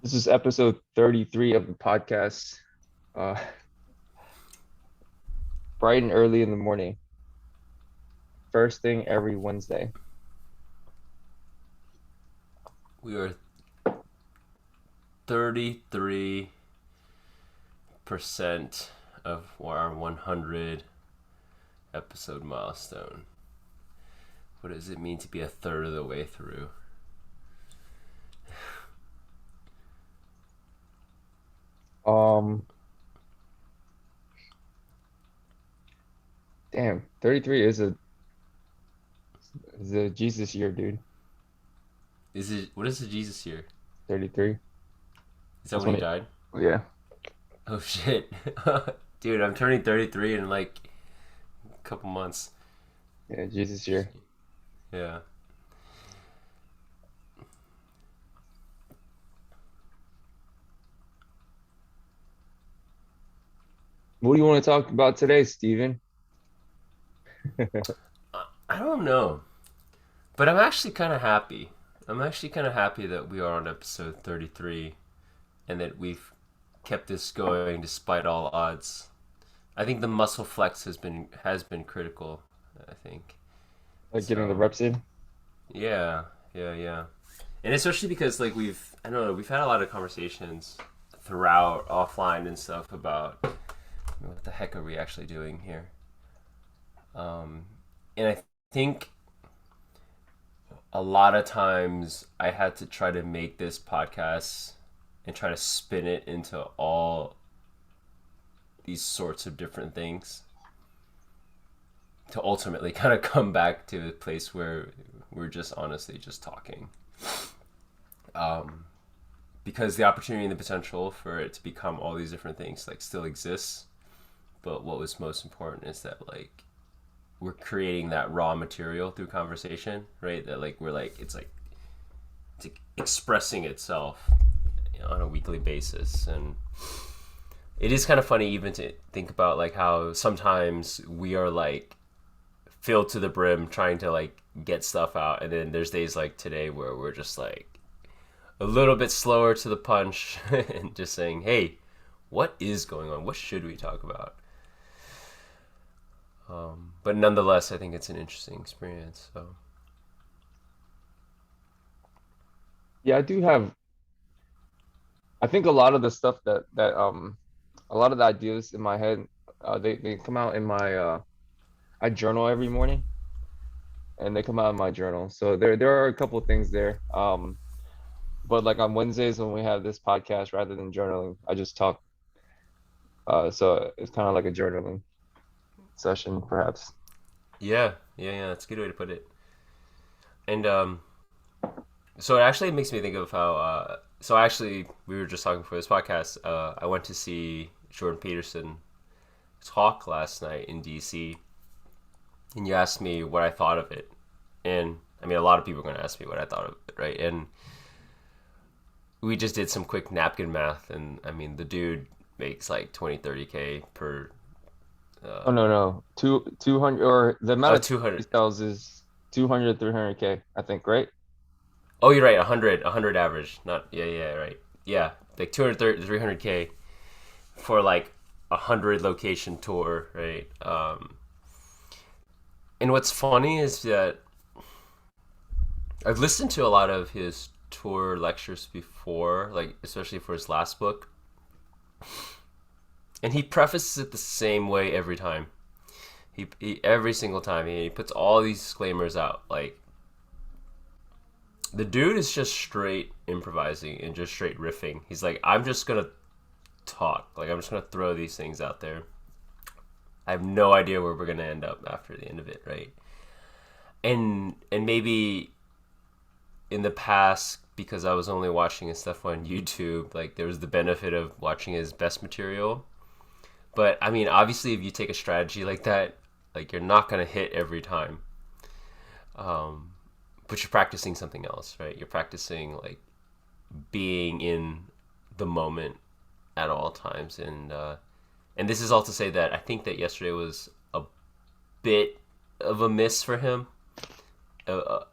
This is episode 33 of the podcast. Uh, Bright and early in the morning. First thing every Wednesday. We are 33% of our 100 episode milestone. What does it mean to be a third of the way through? Um, Damn, 33 is a Jesus year, dude. What is the Jesus year? 33. Is that That's when when he it, died? yeah, Oh shit. Dude, I'm turning 33 in like a couple months. yeah, Jesus year. Yeah. What do you want to talk about today, Steven? I don't know. But I'm actually kind of happy. I'm actually kind of happy that we are on episode 33 and that we've kept this going despite all odds. I think the muscle flex has been critical. I think Like getting the so. reps in? Yeah, yeah, and especially because like I don't know, we've had a lot of conversations throughout offline and stuff about what the heck are we actually doing here. Um, and I think a lot of times I had to try to make this podcast and try to spin it into all these sorts of different things to ultimately kind of come back to a place where we're just honestly just talking. Um, because the opportunity and the potential for it to become all these different things like still exists. But what was most important is that like we're creating that raw material through conversation, right? That like we're like it's like expressing itself, you know, on a weekly basis, and it is kind of funny even to think about like how sometimes we are like filled to the brim trying to like get stuff out, and then there's days like today where we're just like a little bit slower to the punch and just saying, hey, what is going on, what should we talk about? But nonetheless, I think it's an interesting experience. So Yeah, I do have. I think a lot of the stuff a lot of the ideas in my head, they come out in my. I journal every morning, and they come out in my journal. So there are a couple of things there. But like on Wednesdays when we have this podcast, rather than journaling, I just talk. So it's kind of like a journaling session, perhaps. yeah, that's a good way to put it. And so it actually makes me think of how. So actually, we were just talking for this podcast. I went to see Jordan Peterson talk last night in DC, and you asked me what I thought of it. And I mean, a lot of people are going to ask me what I thought of it, right? And we just did some quick napkin math, and I mean, the dude makes like 20-30K per. Oh no, no. 200 or the amount Oh, of tickets he 200. sells is 200 300K, I think, right? Oh, you're right. 100 average. Not, yeah, right. Yeah, like 230, 300K for like 100 location tour, right? And what's funny is that I've listened to a lot of his tour lectures before, like especially for his last book, and he prefaces it the same way every time. He every single time he puts all these disclaimers out. Like the dude is just straight improvising and just straight riffing. He's like, I'm just gonna talk. Like I'm just gonna throw these things out there. I have no idea where we're gonna end up after the end of it, right? And maybe in the past, because I was only watching his stuff on YouTube, like there was the benefit of watching his best material. But I mean, obviously, if you take a strategy like that, like you're not gonna hit every time. Um, but you're practicing something else, right? You're practicing like being in the moment at all times, and this is all to say that I think that yesterday was a bit of a miss for him,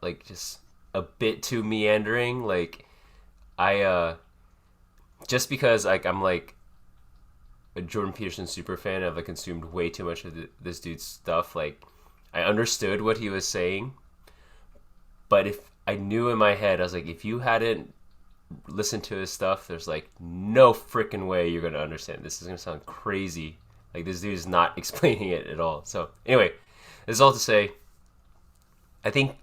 like just a bit too meandering. Like I just because like I'm like a Jordan Peterson super fan. I've like consumed way too much of this dude's stuff. Like I understood what he was saying, but if I knew in my head, I was like, if you hadn't listened to his stuff, there's like no freaking way you're gonna understand. This is gonna sound crazy. Like this dude is not explaining it at all. So anyway, this is all to say, I think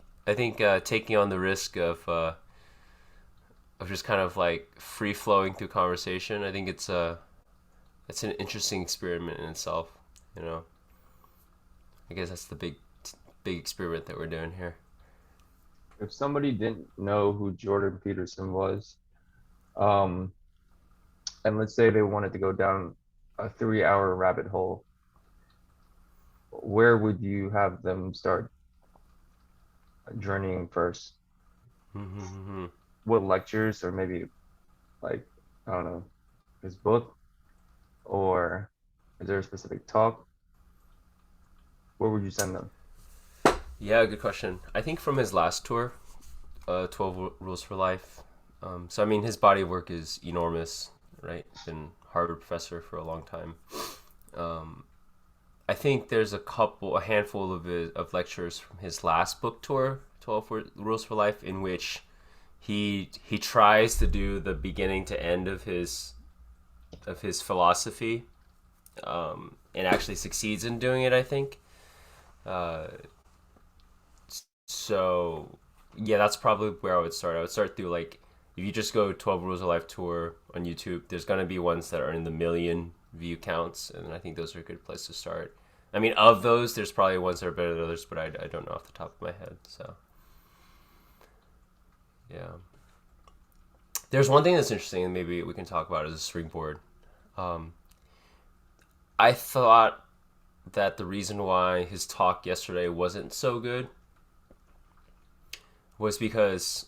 taking on the risk of just kind of like free flowing through conversation, I think it's an interesting experiment in itself. You know, I guess that's the big experiment that we're doing here. If somebody didn't know who Jordan Peterson was, um, and let's say they wanted to go down a 3 hour rabbit hole, where would you have them start journeying first? Mm-hmm. What lectures, or maybe like, I don't know, his book, or is there a specific talk? Where would you send them? Yeah, good question. I think from his last tour, 12 Rules for Life. So I mean, his body of work is enormous, right? Been Harvard professor for a long time. Um, I think there's a handful of lectures from his last book tour, 12 Rules for Life, in which he tries to do the beginning to end of his philosophy, and actually succeeds in doing it. I think. Uh, so yeah, that's probably where I would start. I would start through like if you just go 12 Rules of Life tour on YouTube, there's gonna be ones that are in the million view counts, and I think those are a good place to start. I mean, of those, there's probably ones that are better than others, but I don't know off the top of my head. So yeah, there's one thing that's interesting, and maybe we can talk about as a springboard. Um, I thought that the reason why his talk yesterday wasn't so good was because,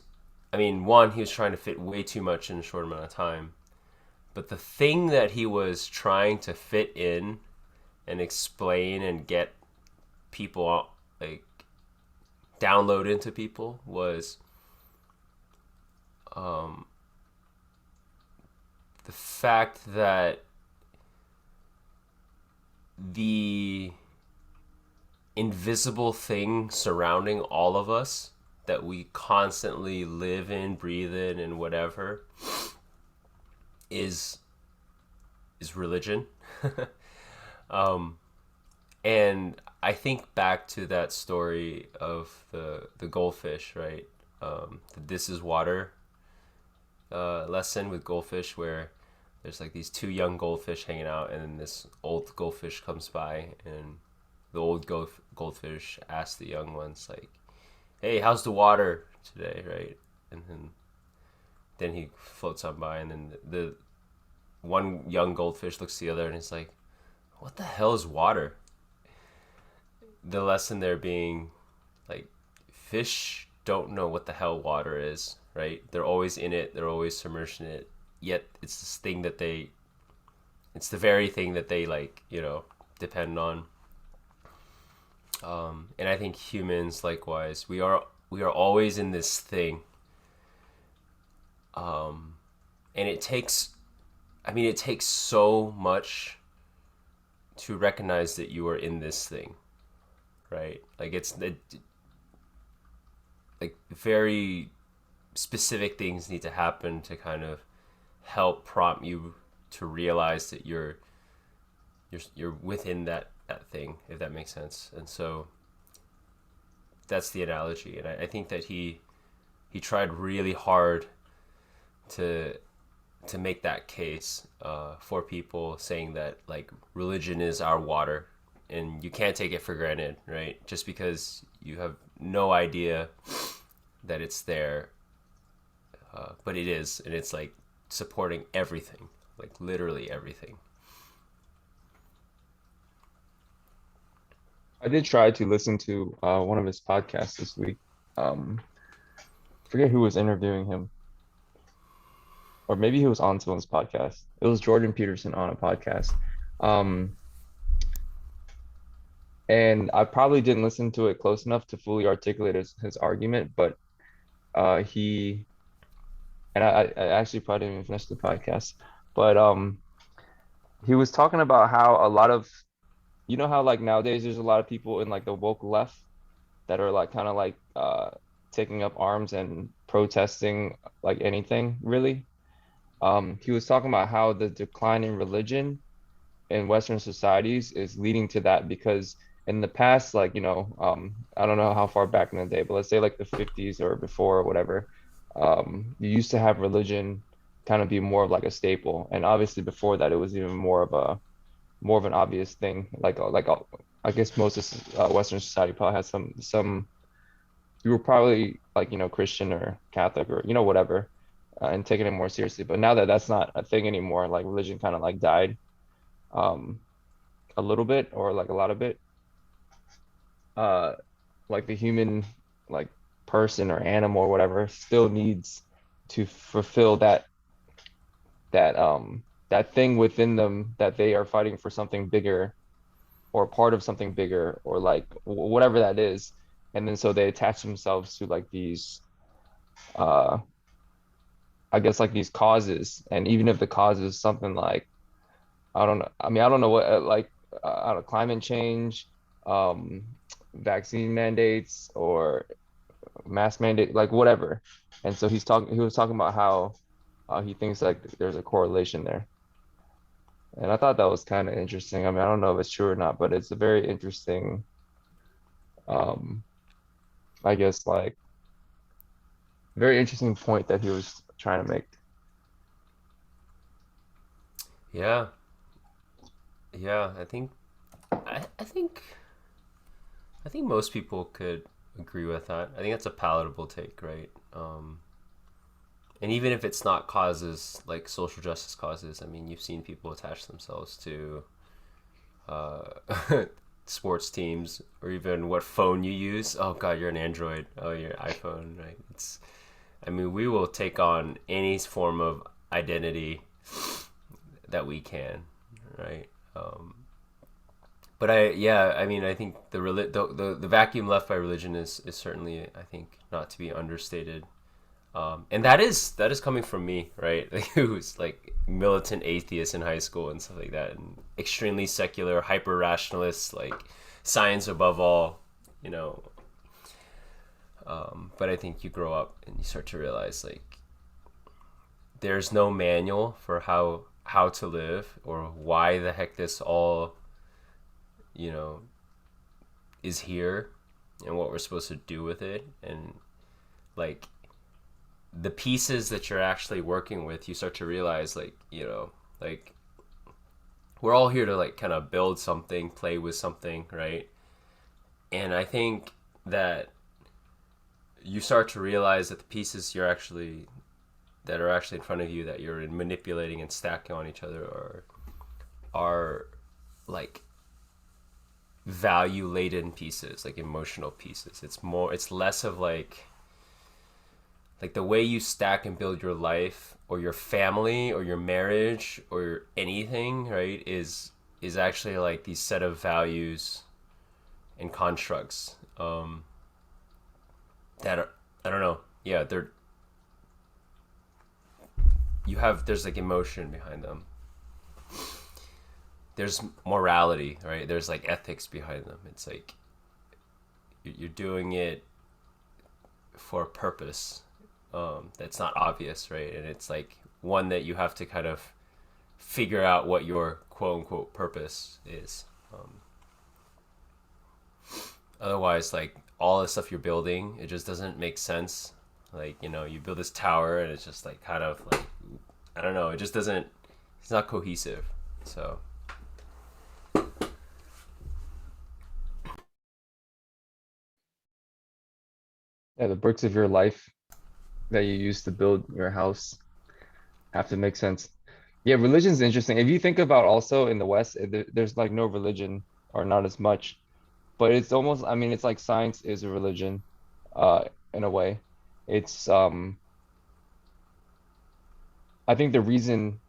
I mean, one, he was trying to fit way too much in a short amount of time. But the thing that he was trying to fit in and explain and get people like download into people was um, the fact that the invisible thing surrounding all of us that we constantly live in, breathe in, and whatever is religion. um, and I think back to that story of the goldfish, right? The "This is water" lesson with goldfish, where there's like these two young goldfish hanging out, and then this old goldfish comes by, and the old goldfish asks the young ones like, "Hey, how's the water today?" Right? And then he floats on by, and then the one young goldfish looks at the other, and he's like, "What the hell is water?" The lesson there being like, fish don't know what the hell water is, right? They're always in it, they're always submerged in it. Yet it's the very thing that they like, depend on. And I think humans likewise, we are always in this thing. And it takes so much to recognize that you are in this thing, right? Like like very specific things need to happen to kind of help prompt you to realize that you're within that thing, if that makes sense. And so that's the analogy, and I think that he tried really hard to make that case for people, saying that like religion is our water and you can't take it for granted, right? Just because you have no idea that it's there, but it is, and it's like supporting everything, like literally everything. I did try to listen to one of his podcasts this week. Um, forget who was interviewing him, or maybe he was on someone's podcast. It was Jordan Peterson on a podcast. Um, and I probably didn't listen to it close enough to fully articulate his argument, but he and I actually probably didn't even finish the podcast, but he was talking about how a lot of, you know how like nowadays there's a lot of people in like the woke left that are like kind of like taking up arms and protesting like anything really. He was talking about how the decline in religion in Western societies is leading to that because in the past, like, I don't know how far back in the day, but let's say like the 50s or before or whatever, you used to have religion kind of be more of like a staple. And obviously before that, it was even more of an obvious thing. I guess most of Western society probably has you were probably like, Christian or Catholic or, whatever, and taking it more seriously. But now that that's not a thing anymore, like religion kind of like died. Um, a little bit or like a lot of it uh like the human like person or animal or whatever still needs to fulfill that thing within them that they are fighting for something bigger or part of something bigger or like whatever that is, and then so they attach themselves to like these uh I guess like these causes, and even if the cause is something like I don't know. I mean, I don't know what I don't know, climate change, um, vaccine mandates, or mask mandate, like whatever. And so he was talking about how he thinks like there's a correlation there. And I thought that was kind of interesting. I mean, I don't know if it's true or not, but it's a very interesting, um, I guess like very interesting point that he was trying to make. Yeah, yeah. I think I think most people could agree with that. I think that's a palatable take, right? And even if it's not causes like social justice causes, I mean, you've seen people attach themselves to sports teams or even what phone you use. Oh God, you're an Android. Oh, you're iPhone, right? It's. I mean, we will take on any form of identity that we can, right? But I mean, I think the vacuum left by religion is certainly, I think, not to be understated. And that is coming from me, right? Like, who's like militant atheist in high school and stuff like that, and extremely secular, hyper rationalist, like science above all, you know. But I think you grow up and you start to realize like there's no manual for how to live or why the heck this all you know is here and what we're supposed to do with it, and like the pieces that you're actually working with, you start to realize like like we're all here to like kind of build something, play with something, right? And I think that you start to realize that the pieces that are actually in front of you that you're manipulating and stacking on each other are like value laden pieces, like emotional pieces. It's less of like the way you stack and build your life or your family or your marriage or anything, right, is actually like these set of values and constructs that are, I don't know, yeah, they're there's like emotion behind them, there's morality, right, there's like ethics behind them. It's like you're doing it for a purpose that's not obvious, right? And it's like one that you have to kind of figure out what your quote unquote purpose is. Otherwise, like all the stuff you're building, it just doesn't make sense. Like, you build this tower and it's just like kind of like, I don't know, it just doesn't, it's not cohesive. So, Yeah, the bricks of your life that you use to build your house have to make sense. Yeah, religion's interesting. If you think about also in the West, there's like no religion or not as much, but it's almost, I mean, it's like science is a religion, in a way. It's I think the reason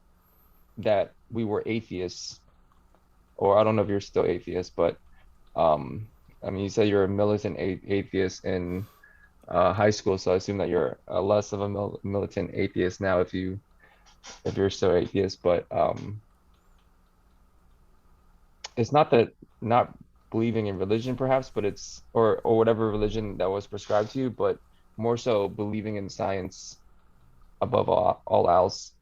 that we were atheists, or I don't know if you're still atheist, but I mean, you said you're a militant atheist in high school, so I assume that you're less of a militant atheist now if you're still atheist. But it's not that not believing in religion, perhaps, but it's or whatever religion that was prescribed to you, but more so believing in science above all else.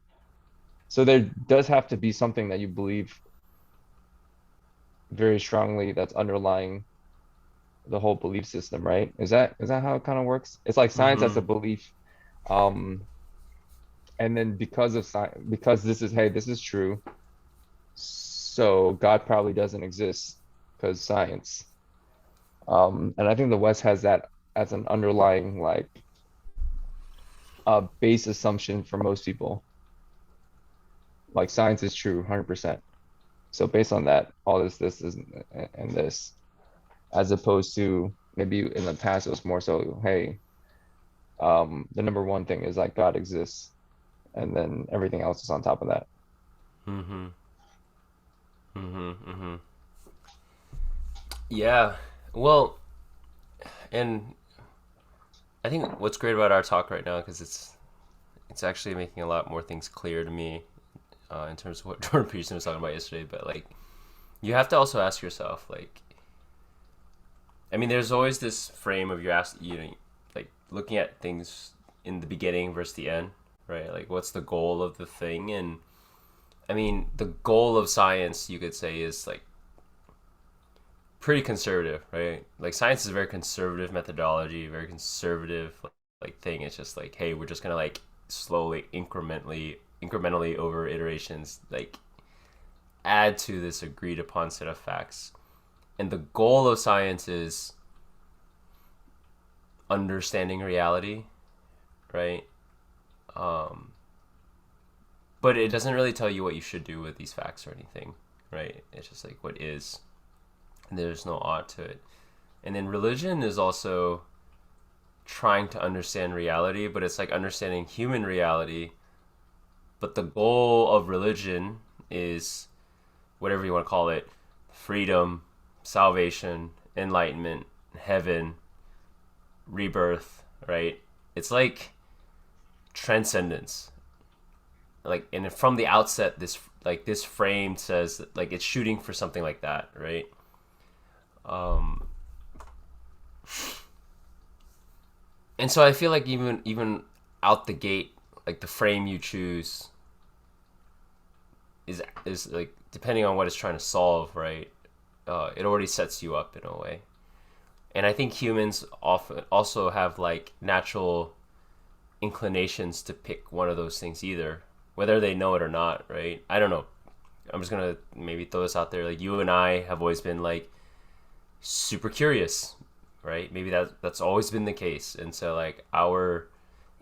So there does have to be something that you believe very strongly that's underlying the whole belief system, right? Is that how it kind of works? It's like science as Mm-hmm. a belief. Um, and then because of science, because this is true, so God probably doesn't exist because science. And I think the West has that as an underlying like base assumption for most people. Like science is true, 100%. So based on that, all this is and this, as opposed to maybe in the past it was more so, hey, the number one thing is like God exists, and then everything else is on top of that. Mm-hmm. Mm-hmm. Mm-hmm. Yeah. Well, and I think what's great about our talk right now, because it's actually making a lot more things clear to me in terms of what Jordan Peterson was talking about yesterday. But like, you have to also ask yourself, like, I mean, there's always this frame of you know, like looking at things in the beginning versus the end, right? Like, what's the goal of the thing? And I mean, the goal of science, you could say, is like pretty conservative, right? Like, science is a very conservative methodology, very conservative like thing. It's just like, hey, we're just gonna like slowly, incrementally over iterations, like add to this agreed upon set of facts. And the goal of science is understanding reality, right? Um, but it doesn't really tell you what you should do with these facts or anything, right? It's just like what is, and there's no ought to it. And then religion is also trying to understand reality, but it's like understanding human reality. But the goal of religion is whatever you want to call it: freedom, salvation, enlightenment, heaven, rebirth, right? It's like transcendence. Like, and from the outset, this frame says that, like, it's shooting for something like that, right? Um, and so I feel like even out the gate, like the frame you choose is like depending on what it's trying to solve, right? It already sets you up in a way. And I think humans often also have like natural inclinations to pick one of those things either, whether they know it or not, right? I don't know. I'm just gonna maybe throw this out there. Like, you and I have always been like super curious, right? Maybe that's always been the case, and so like our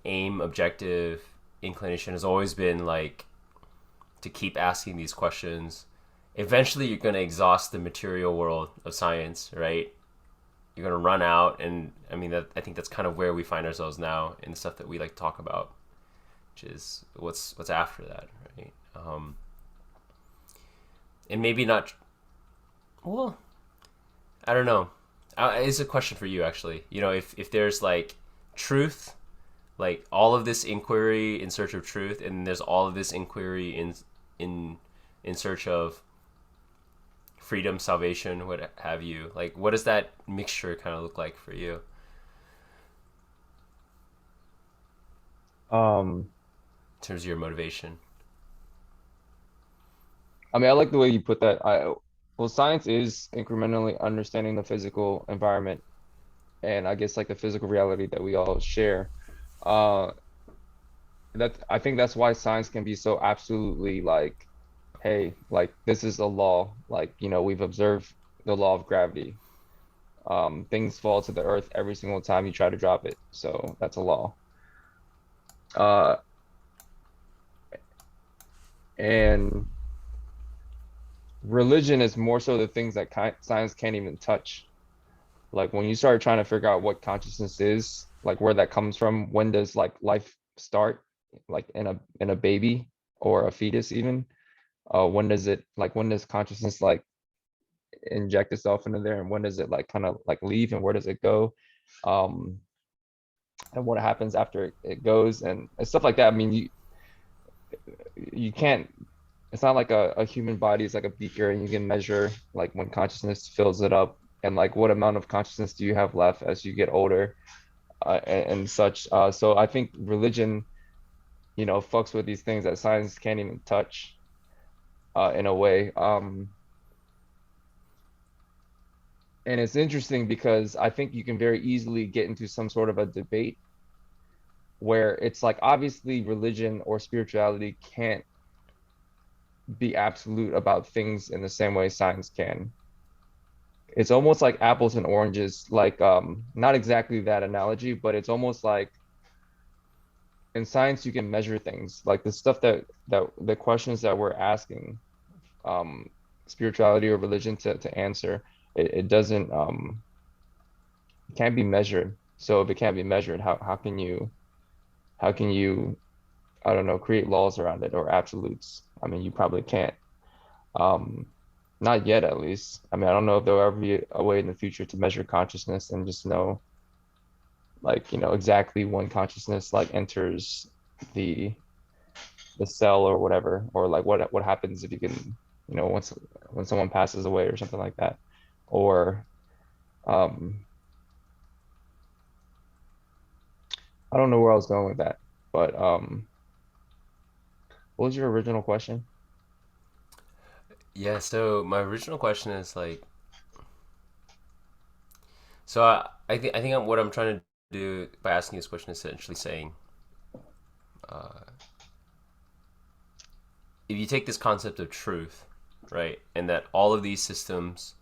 aim, objective, inclination has always been like to keep asking these questions. Eventually, you're gonna exhaust the material world of science, right? You're gonna run out, and I mean that. I think that's kind of where we find ourselves now in the stuff that we like to talk about, which is what's after that, right? And maybe not. Well, I don't know. It's a question for you, actually. You know, if there's like truth, like all of this inquiry in search of truth, and there's all of this inquiry in in search of freedom, salvation, what have you. Like, what does that mixture kind of look like for you Um, in terms of your motivation? I mean, I like the way you put that. Well, science is incrementally understanding the physical environment and I guess like the physical reality that we all share. Uh, that I think that's why science can be so absolutely like, hey, like this is a law. Like, we've observed the law of gravity. Things fall to the earth every single time you try to drop it. So that's a law. Uh, and religion is more so the things that science can't even touch. Like when you start trying to figure out what consciousness is, like where that comes from, when does like life start, like in a baby or a fetus even? When does consciousness like inject itself into there, and when does it like kind of like leave, and where does it go? Um, and what happens after it goes and stuff like that. I mean, you can't. It's not like a human body is like a beaker, and you can measure like when consciousness fills it up, and like what amount of consciousness do you have left as you get older, and such. So I think religion, fucks with these things that science can't even touch, in a way. And it's interesting because I think you can very easily get into some sort of a debate where it's like obviously religion or spirituality can't be absolute about things in the same way science can. It's almost like apples and oranges, like not exactly that analogy, but it's almost like in science you can measure things, like the stuff that the questions that we're asking, um, spirituality or religion to answer, it doesn't can't be measured. So if it can't be measured, how can you I don't know, create laws around it or absolutes? I mean, you probably can't. Um, Not yet, at least. I mean, I don't know if there'll ever be a way in the future to measure consciousness and just know, like, exactly when consciousness like enters the the cell or whatever, or like what happens if you can, once when someone passes away or something like that. Or um, I don't know where I was going with that, but what was your original question? Yeah. So my original question is like, so I think what I'm trying to do by asking this question is essentially saying, if you take this concept of truth, right, and that all of these systems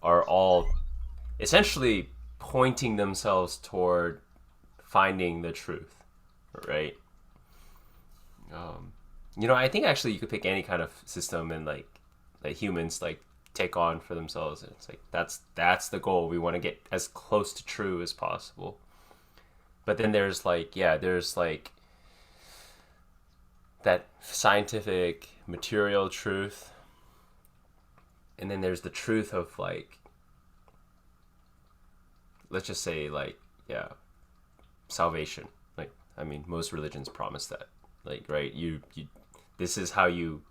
are all essentially pointing themselves toward finding the truth, right? I think actually you could pick any kind of system and like that humans like take on for themselves, and it's like that's the goal. We want to get as close to true as possible. But then there's like there's like that scientific material truth, and then there's the truth of like, let's just say like, yeah, salvation. Like, I mean, most religions promise that, like, right, you this is how you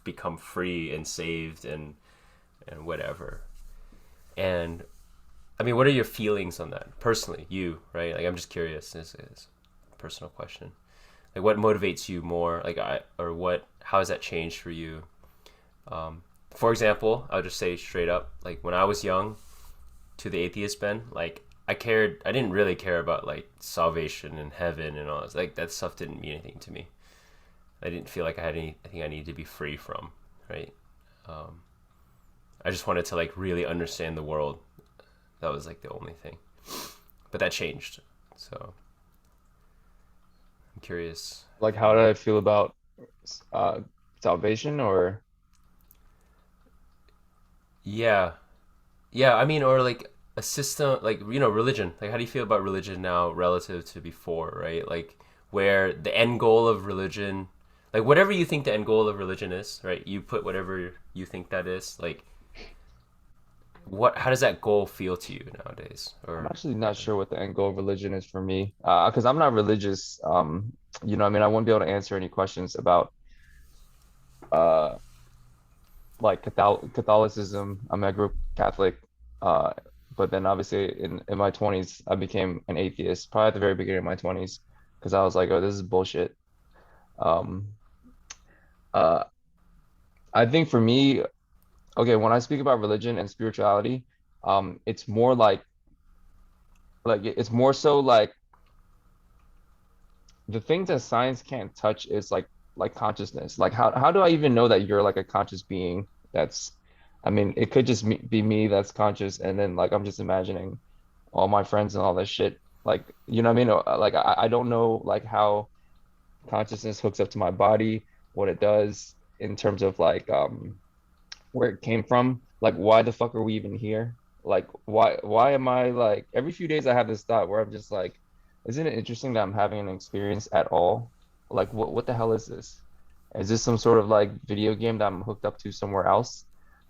become free and saved and whatever. And I mean, what are your feelings on that personally, you, right? Like, I'm just curious. This is a personal question. Like, what motivates you more, like, or what, how has that changed for you? For example, I'll just say straight up, like, when I was young, to the atheist Ben, like, I didn't really care about like salvation and heaven and all this. Like, that stuff didn't mean anything to me. I didn't feel like I had anything I needed to be free from, right? Um, I just wanted to like really understand the world. That was like the only thing. But that changed. So I'm curious. Like, how did I feel about uh salvation or Yeah, yeah. I mean, or like a system, like, religion. Like, how do you feel about religion now relative to before, right? Like, where the end goal of religion, like, whatever you think the end goal of religion is, right? You put whatever you think that is. Like, what? How does that goal feel to you nowadays? I'm Or actually not sure what the end goal of religion is for me, because I'm not religious. I mean, I wouldn't be able to answer any questions about uh like Catholicism. I mean, I grew up Catholic, uh, but then obviously in my 20s, I became an atheist, probably at the very beginning of my 20s, because I was like, oh, this is bullshit. Um, uh, I think for me, okay, when I speak about religion and spirituality, it's more like it's more so like the things that science can't touch is like consciousness. Like how do I even know that you're like a conscious being? That's, I mean, it could just be me that's conscious, and then like I'm just imagining all my friends and all that shit. Like, you know what I mean? Like I don't know like how consciousness hooks up to my body, what it does in terms of like where it came from. Like, why the fuck are we even here? Like, why am I like every few days I have this thought where I'm just like, isn't it interesting that I'm having an experience at all? Like, what the hell is this? Is this some sort of like video game that I'm hooked up to somewhere else?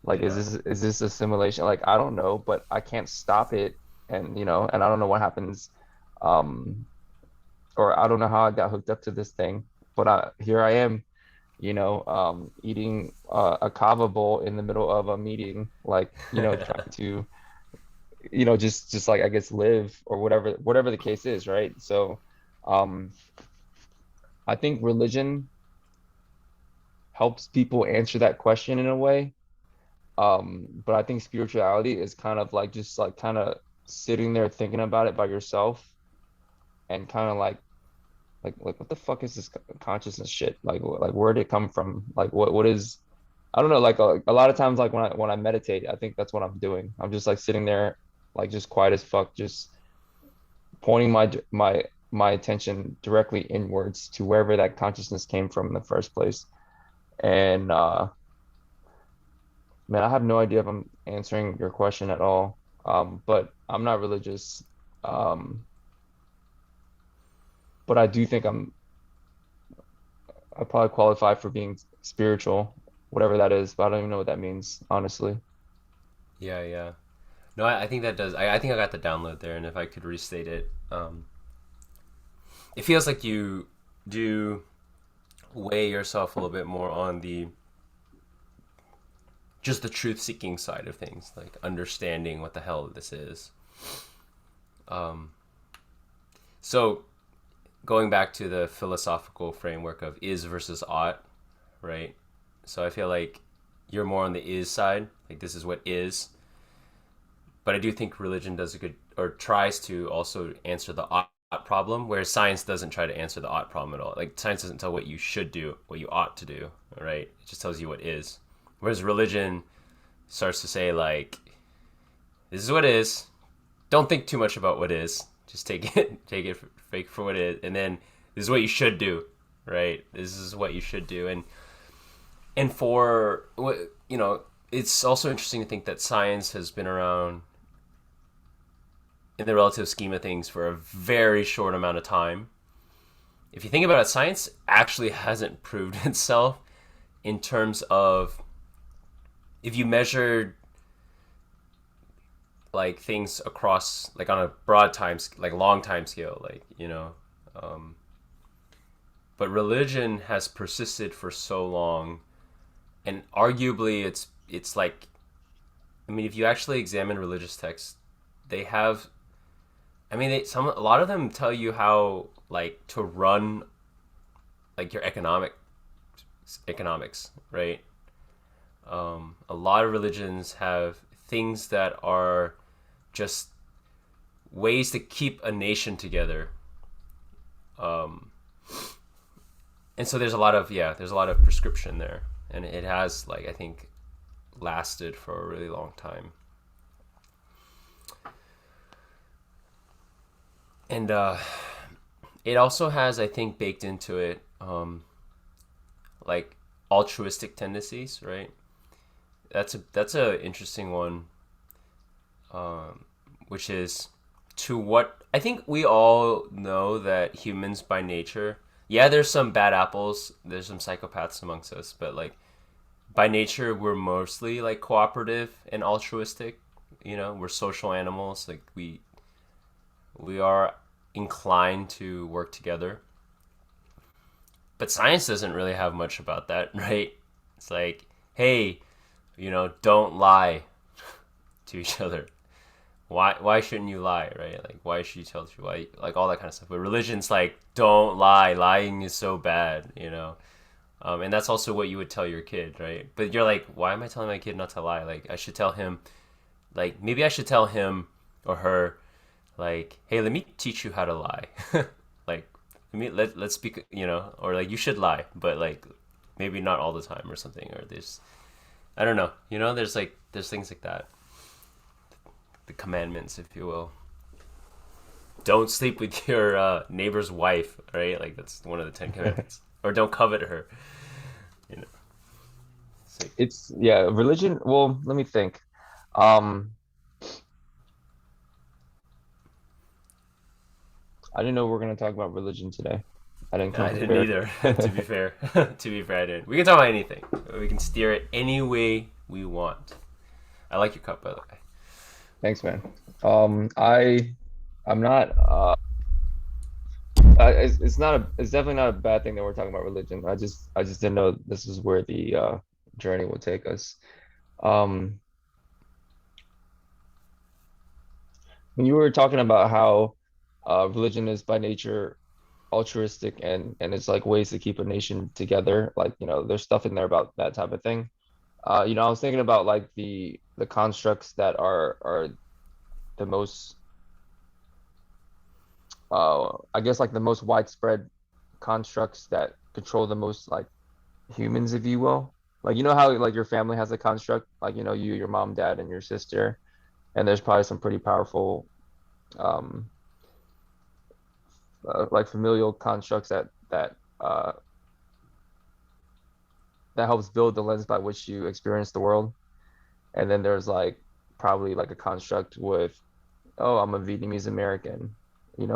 Like, is yeah, this a simulation? Like, I don't know, but I can't stop it, and and I don't know what happens. Um, or I don't know how I got hooked up to this thing, but here I am, eating a kava bowl in the middle of a meeting, like, trying to, just like I guess live or whatever the case is, right? So, um, I think religion helps people answer that question in a way. But I think spirituality is kind of like just like kind of sitting there thinking about it by yourself and kind of like what the fuck is this consciousness shit? Like where did it come from? Like what is I don't know, like a lot of times like when I meditate, I think that's what I'm doing. I'm just like sitting there like just quiet as fuck, just pointing my attention directly inwards to wherever that consciousness came from in the first place. And man, I have no idea if I'm answering your question at all. But I'm not religious. Um, but I do think I probably qualify for being spiritual, whatever that is, but I don't even know what that means, honestly. Yeah, yeah. No, I think that does. I think I got the download there, and if I could restate it, it feels like you do weigh yourself a little bit more on the just the truth seeking side of things, like understanding what the hell this is. Um, so going back to the philosophical framework of is versus ought, right? So I feel like you're more on the is side, like this is what is, but I do think religion does a good or tries to also answer the ought problem, whereas science doesn't try to answer the ought problem at all. Like science doesn't tell what you should do, what you ought to do, right? It just tells you what is. Whereas religion starts to say like, this is what is. Don't think too much about what is. Just take it for what it is, and then this is what you should do, right? This is what you should do, and for what it's also interesting to think that science has been around in the relative scheme of things for a very short amount of time. If you think about it, science actually hasn't proved itself in terms of if you measured like things across like on a broad time like long time scale um, but religion has persisted for so long, and arguably it's like, I mean, if you actually examine religious texts, they have, I mean, a lot of them tell you how like to run like your economics, right? A lot of religions have things that are just ways to keep a nation together. Um, and so there's a lot of prescription there, and it has like I think lasted for a really long time. And it also has I think baked into it like altruistic tendencies, right? That's a interesting one, which is to what I think we all know that humans by nature, yeah, there's some bad apples, there's some psychopaths amongst us, but like by nature we're mostly like cooperative and altruistic. We're social animals. Like we are inclined to work together. But science doesn't really have much about that, right? It's like, hey, don't lie to each other. Why shouldn't you lie, right? Like why should you tell the truth? Why, like all that kind of stuff. But religion's like, don't lie. Lying is so bad. And that's also what you would tell your kid, right? But you're like, why am I telling my kid not to lie? Like I should tell him, like maybe I should tell him or her, like, hey, let me teach you how to lie. Like let's be, or like you should lie, but like maybe not all the time or something. Or there's, I don't know. There's things like that. The commandments, if you will. Don't sleep with your neighbor's wife, right? Like that's one of the 10 commandments. Or don't covet her. You know. It's like, It's yeah, religion. Well, let me think. Um, I didn't know we are gonna talk about religion today. I didn't come I didn't prepared. either. To be fair, to be fair, I didn't. We can talk about anything. We can steer it any way we want. I like your cup, by the way. Thanks, man. I'm not. it's not a it's definitely not a bad thing that we're talking about religion. I just didn't know this is where the journey would take us. Um, when you were talking about how religion is by nature altruistic and it's like ways to keep a nation together, like there's stuff in there about that type of thing. I was thinking about like the constructs that are the most I guess like the most widespread constructs that control the most like humans, if you will. Like how like your family has a construct, like you, your mom, dad, and your sister, and there's probably some pretty powerful um like familial constructs that helps build the lens by which you experience the world. And then there's like probably like a construct with, oh, I'm a Vietnamese American,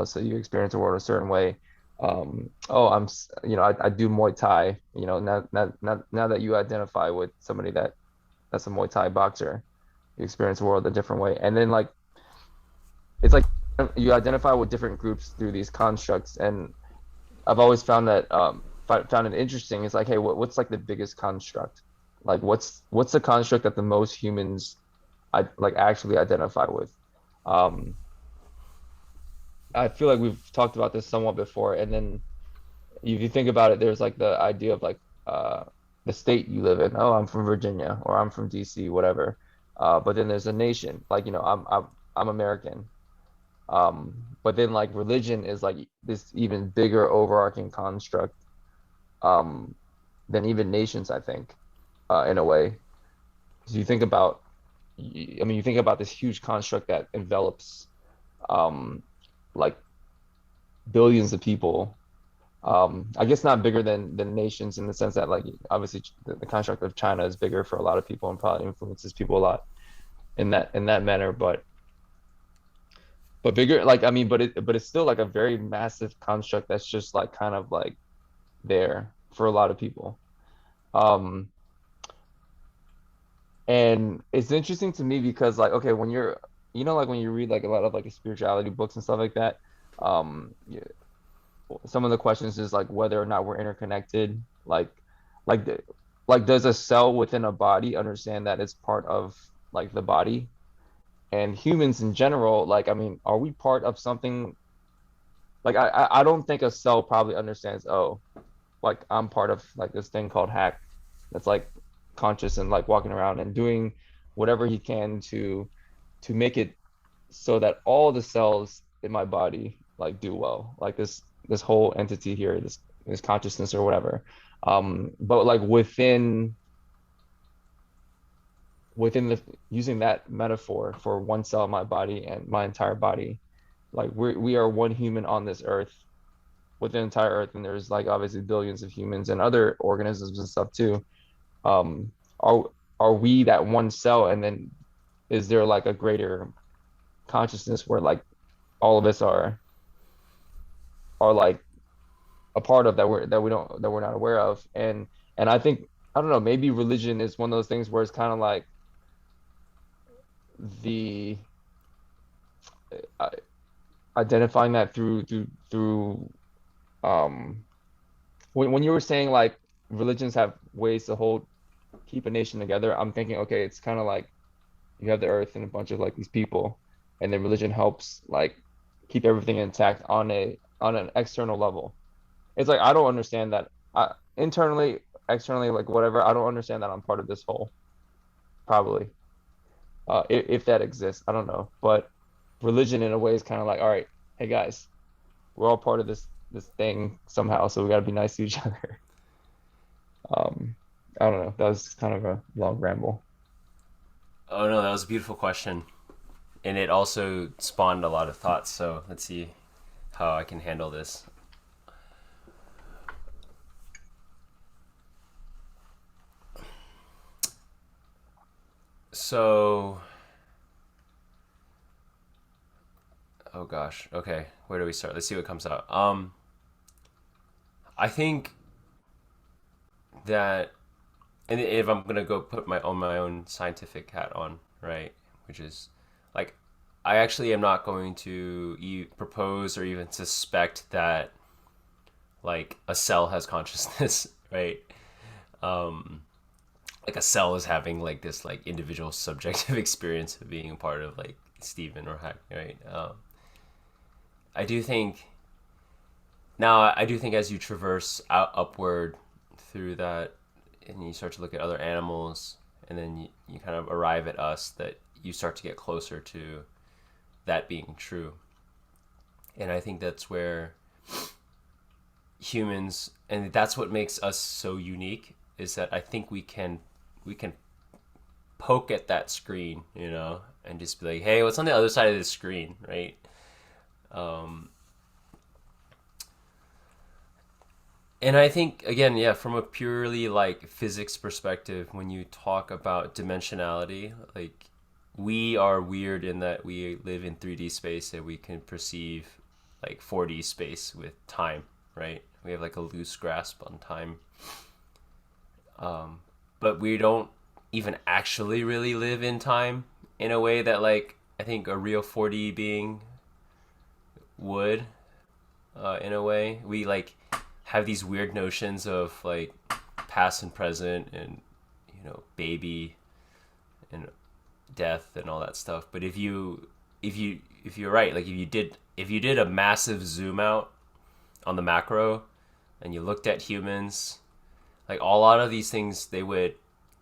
so you experience the world a certain way. Oh, I do Muay Thai, now that you identify with somebody that's a Muay Thai boxer, you experience the world a different way. And then like it's like you identify with different groups through these constructs. And I've always found that found it interesting. It's like, hey, what's like the biggest construct? Like what's the construct that the most humans I like actually identify with? Um, I feel like we've talked about this somewhat before. And then if you think about it, there's like the idea of like the state you live in. Oh, I'm from Virginia or I'm from DC, whatever. But then there's a nation, like I'm American. But then like religion is like this even bigger overarching construct um than even nations, I think, in a way. So you think about I mean you think about this huge construct that envelops um like billions of people. I guess not bigger than nations in the sense that like obviously the construct of China is bigger for a lot of people and probably influences people a lot in that manner, but bigger like I mean but it's still like a very massive construct that's just like kind of like there for a lot of people. Um, and it's interesting to me because like okay, when you're like when you read like a lot of like spirituality books and stuff like that, yeah, some of the questions is like whether or not we're interconnected, like the, like does a cell within a body understand that it's part of like the body? And humans in general, like I mean, are we part of something? Like I don't think a cell probably understands, oh, like I'm part of like this thing called hack that's like conscious and like walking around and doing whatever he can to make it so that all the cells in my body like do well. Like this whole entity here, this consciousness or whatever. But like within the using that metaphor for one cell in my body and my entire body, like we are one human on this earth with the entire earth, and there's like obviously billions of humans and other organisms and stuff too. um are are we that one cell, and then is there like a greater consciousness where like all of us are like a part of that we're not aware of? And I think I don't know, maybe religion is one of those things where it's kind of like the uh, identifying that through um when you were saying like religions have ways to hold keep a nation together, I'm thinking, okay, it's kind of like you have the earth and a bunch of like these people, and then religion helps like keep everything intact on an external level. It's like I don't understand that internally, externally, like whatever. I don't understand that I'm part of this whole, probably, if that exists. I don't know, but religion in a way is kind of like, all right, hey guys, we're all part of this thing somehow, so we got to be nice to each other. Um, I don't know. That was kind of a long ramble. Oh no, that was a beautiful question, and it also spawned a lot of thoughts. So let's see how I can handle this. So, oh gosh, okay, where do we start? Let's see what comes out. I think that, and if I'm gonna go put my own scientific hat on, right, which is like, I actually am not going to propose or even suspect that like a cell has consciousness, right? Um, like a cell is having like this like individual subjective experience of being a part of like Stephen or Hack, right? I do think I do think as you traverse out upward through that, and you start to look at other animals, and then you kind of arrive at us, that you start to get closer to that being true. And I think that's where humans, and that's what makes us so unique, is that I think we can poke at that screen, and just be like, hey, what's on the other side of this screen, right? Um, and I think, again, yeah, from a purely like physics perspective, when you talk about dimensionality, like we are weird in that we live in 3D space and we can perceive like 4D space with time, right? We have like a loose grasp on time. But we don't even actually really live in time in a way that like I think a real 4D being would. In a way, we like have these weird notions of like past and present, and baby and death and all that stuff. But if you're right, like if you did a massive zoom out on the macro, and you looked at humans, like a lot of these things, they would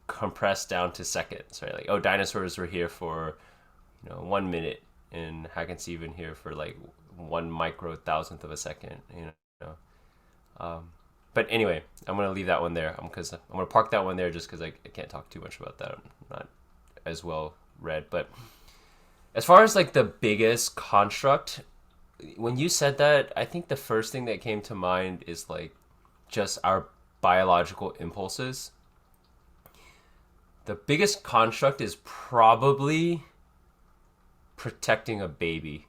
compress down to seconds, right? Like, oh, dinosaurs were here for 1 minute, and Hackensteven here for like 1 micro thousandth of a second, But anyway, I'm gonna leave that one there, because I'm gonna park that one there, just because I can't talk too much about that. I'm not as well read. But as far as like the biggest construct, when you said that, I think the first thing that came to mind is like just our biological impulses. The biggest construct is probably protecting a baby.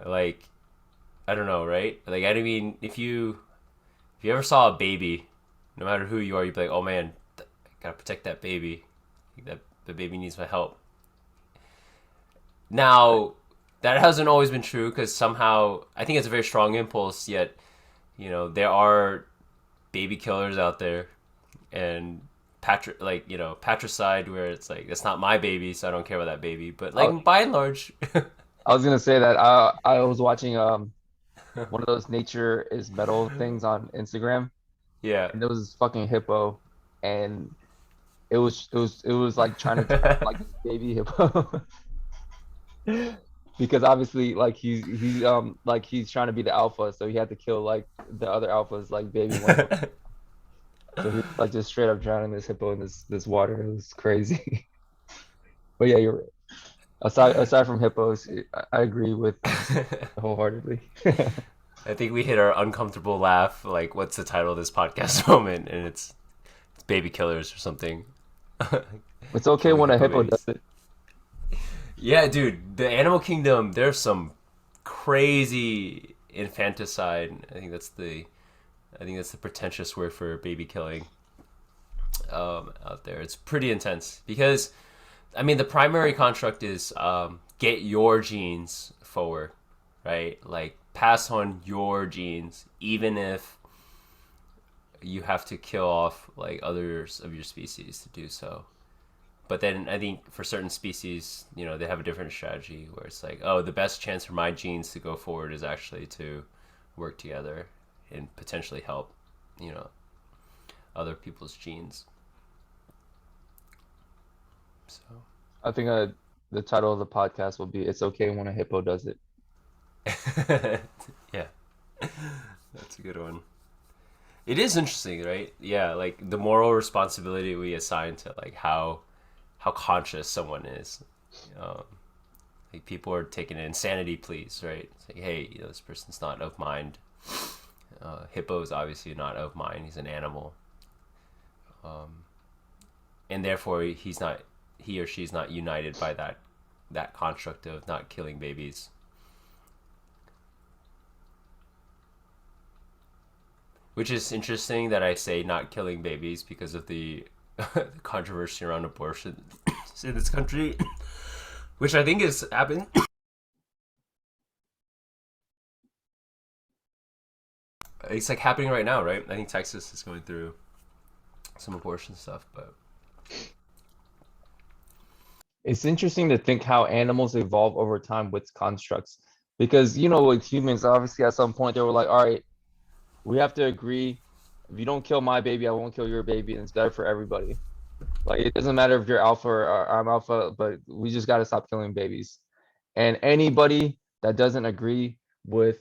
Like, I don't know, right? Like, I mean, if you ever saw a baby, no matter who you are, you'd be like, oh man, I gotta protect that baby. That the baby needs my help. Now, that hasn't always been true, because somehow I think it's a very strong impulse. Yet, there are baby killers out there, and patricide, where it's like, that's not my baby, so I don't care about that baby. But I, like by and large, I was gonna say that I was watching one of those nature is metal things on Instagram, yeah. and there was this fucking hippo, and it was like trying to trap like this baby hippo. Because obviously like he's trying to be the alpha, so he had to kill like the other alphas like baby one. So he was like just straight up drowning this hippo in this water. It was crazy. But yeah, you're right. Aside from hippos, I agree with wholeheartedly. I think we hit our uncomfortable laugh. Like, what's the title of this podcast moment? And it's baby killers or something. It's okay Killing when a hippo hippo does babies. it. Yeah, dude, the animal kingdom. There's some crazy infanticide. I think that's the pretentious word for baby killing. Out there, it's pretty intense, because, I mean, the primary construct is get your genes forward, right? Like, pass on your genes, even if you have to kill off like others of your species to do so. But then I think for certain species, they have a different strategy, where it's like, oh, the best chance for my genes to go forward is actually to work together and potentially help, you know, other people's genes. So, I think the title of the podcast will be "It's okay when a hippo does it." yeah, that's a good one. It is interesting, right? Yeah, like the moral responsibility we assign to like how conscious someone is. Um, like people are taking an insanity pleas, right? It's like, hey, this person's not of mind. Hippo is obviously not of mind. He's an animal, and therefore he or she's not united by that construct of not killing babies. Which is interesting that I say not killing babies, because of the controversy around abortion in this country, which I think has happened. It's like happening right now, right? I think Texas is going through some abortion stuff, but It's interesting to think how animals evolve over time with constructs. Because, you know, with humans, obviously at some point they were like, all right, we have to agree. If you don't kill my baby, I won't kill your baby, and it's better for everybody. Like it doesn't matter if you're alpha or I'm alpha, but we just got to stop killing babies. And anybody that doesn't agree with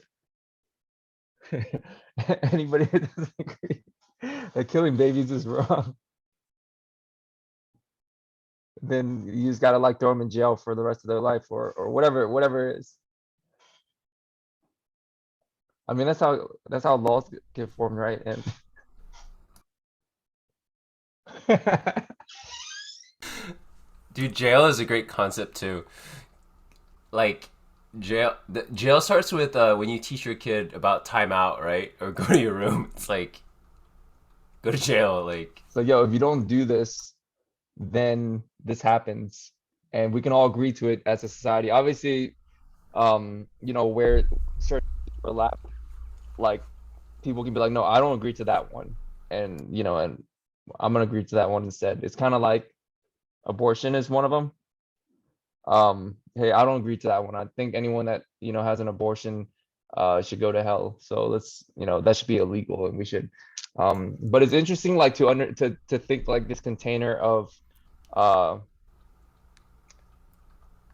anybody that doesn't agree that killing babies is wrong, then you just gotta like throw them in jail for the rest of their life or whatever it is. I mean that's how laws get formed, right? And dude, jail is a great concept too. Like jail starts with when you teach your kid about timeout, right? Or go to your room. It's like go to jail. Like so yo, if you don't do this, then this happens, and we can all agree to it as a society. Obviously, where certain overlap, like people can be like, no, I don't agree to that one, and I'm gonna agree to that one instead. It's kind of like abortion is one of them. Hey, I don't agree to that one. I think anyone that has an abortion should go to hell. So that should be illegal, and we should. But it's interesting, like to think like this container of uh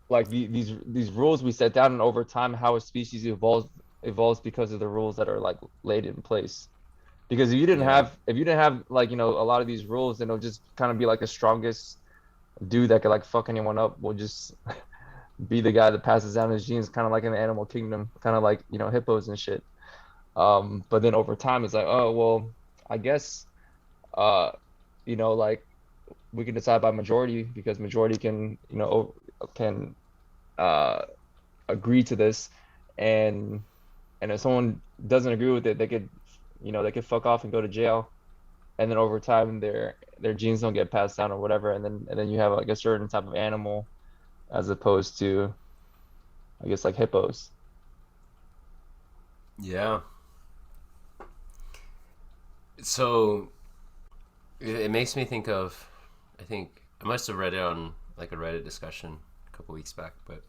like these rules we set down, and over time how a species evolves because of the rules that are like laid in place. Because yeah, if you didn't have like a lot of these rules, then it'll just kind of be like the strongest dude that could like fuck anyone up will just be the guy that passes down his genes, kind of like in the animal kingdom, kind of like hippos and shit. But then over time it's like, oh well, I guess uh like we can decide by majority, because majority can uh agree to this, and if someone doesn't agree with it, they could fuck off and go to jail, and then over time their genes don't get passed down or whatever, and then you have like a certain type of animal as opposed to, I guess, like hippos. yeah. So it makes me think of. I think I must have read it on like a Reddit discussion a couple weeks back, but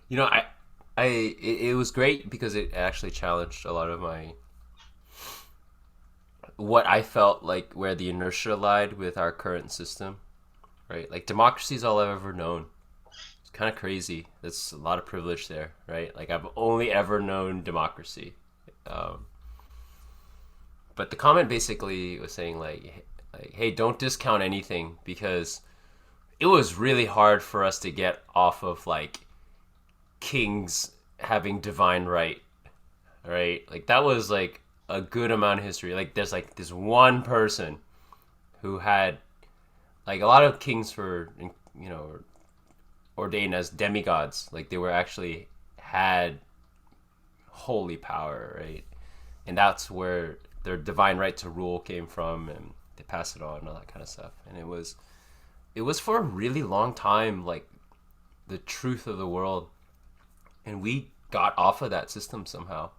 you know, it was great because it actually challenged a lot of my what I felt like where the inertia lied with our current system, right? Like democracy is all I've ever known. It's kind of crazy. That's a lot of privilege there, right? Like I've only ever known democracy. Um, but the comment basically was saying like, hey, don't discount anything because it was really hard for us to get off of like kings having divine right? Like that was like a good amount of history. Like there's like this one person who had like a lot of kings were ordained as demigods. Like they were actually had holy power, right? And that's where their divine right to rule came from, and they passed it on and all that kind of stuff. And it was for a really long time like the truth of the world, and we got off of that system somehow.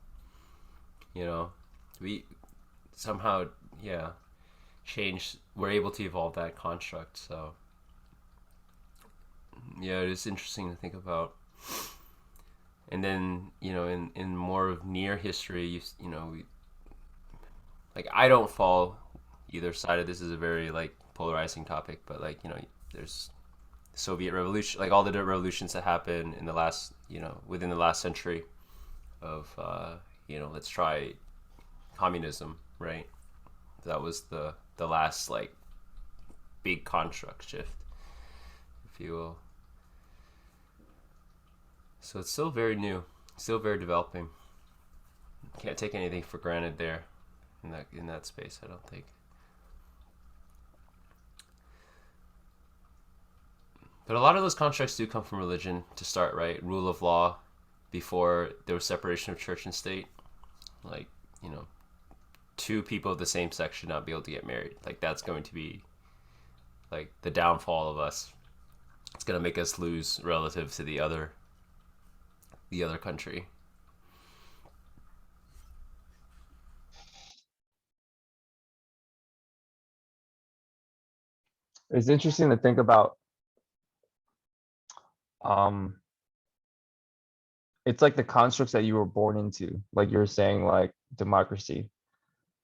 You know, we somehow changed. We're able to evolve that construct. So yeah, it is interesting to think about. And then in more of near history, like I don't fall either side of this. Is a very like polarizing topic, but like there's Soviet Revolution, like all the revolutions that happened in the last within the last century of let's try communism, right? That was the last like big construct shift, if you will. So it's still very new, still very developing. Can't take anything for granted there in that space. I don't think. But a lot of those constructs do come from religion to start, right? Rule of law before there was separation of church and state. Like, you know, two people of the same sex should not be able to get married. Like, that's going to be like the downfall of us. It's going to make us lose relative to the other country. It's interesting to think about. Um, it's like the constructs that you were born into, like you were saying, like democracy,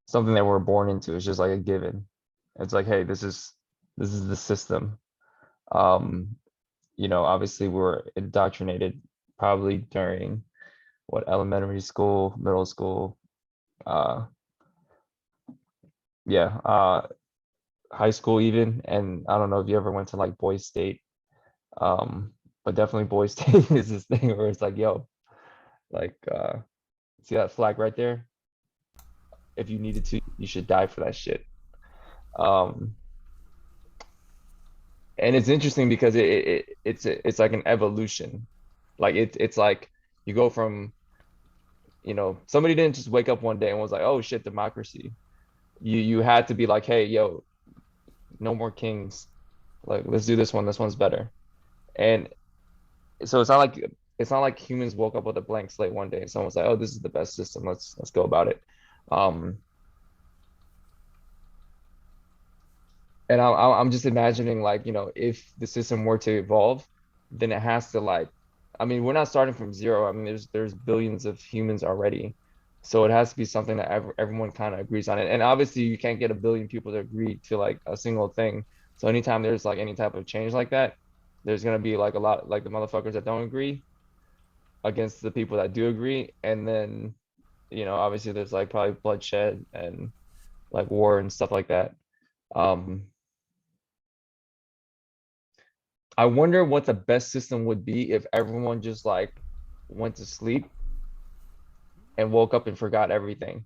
something that we're born into. It's just like a given. It's like, hey, this is the system. Um, obviously we're indoctrinated probably during what elementary school, middle school, uh, yeah, high school even. And I don't know if you ever went to like Boys State, um, but definitely Boys State is this thing where it's like, yo, like, see that flag right there? If you needed to, you should die for that shit. Um, and it's interesting because it's like an evolution. Like it's like you go from, somebody didn't just wake up one day and was like, oh shit, democracy. You had to be like, hey, yo, no more kings. Like, let's do this one. This one's better. And so it's not like humans woke up with a blank slate one day and someone was like, oh, this is the best system. Let's go about it. Um, and I'm just imagining like, if the system were to evolve, then it has to like, I mean, we're not starting from zero. I mean, there's billions of humans already. So it has to be something that everyone kind of agrees on it. And obviously you can't get a billion people to agree to like a single thing. So anytime there's like any type of change like that, there's gonna be like a lot like the motherfuckers that don't agree against the people that do agree. And then, obviously there's like probably bloodshed and like war and stuff like that. Um, I wonder what the best system would be if everyone just like went to sleep and woke up and forgot everything.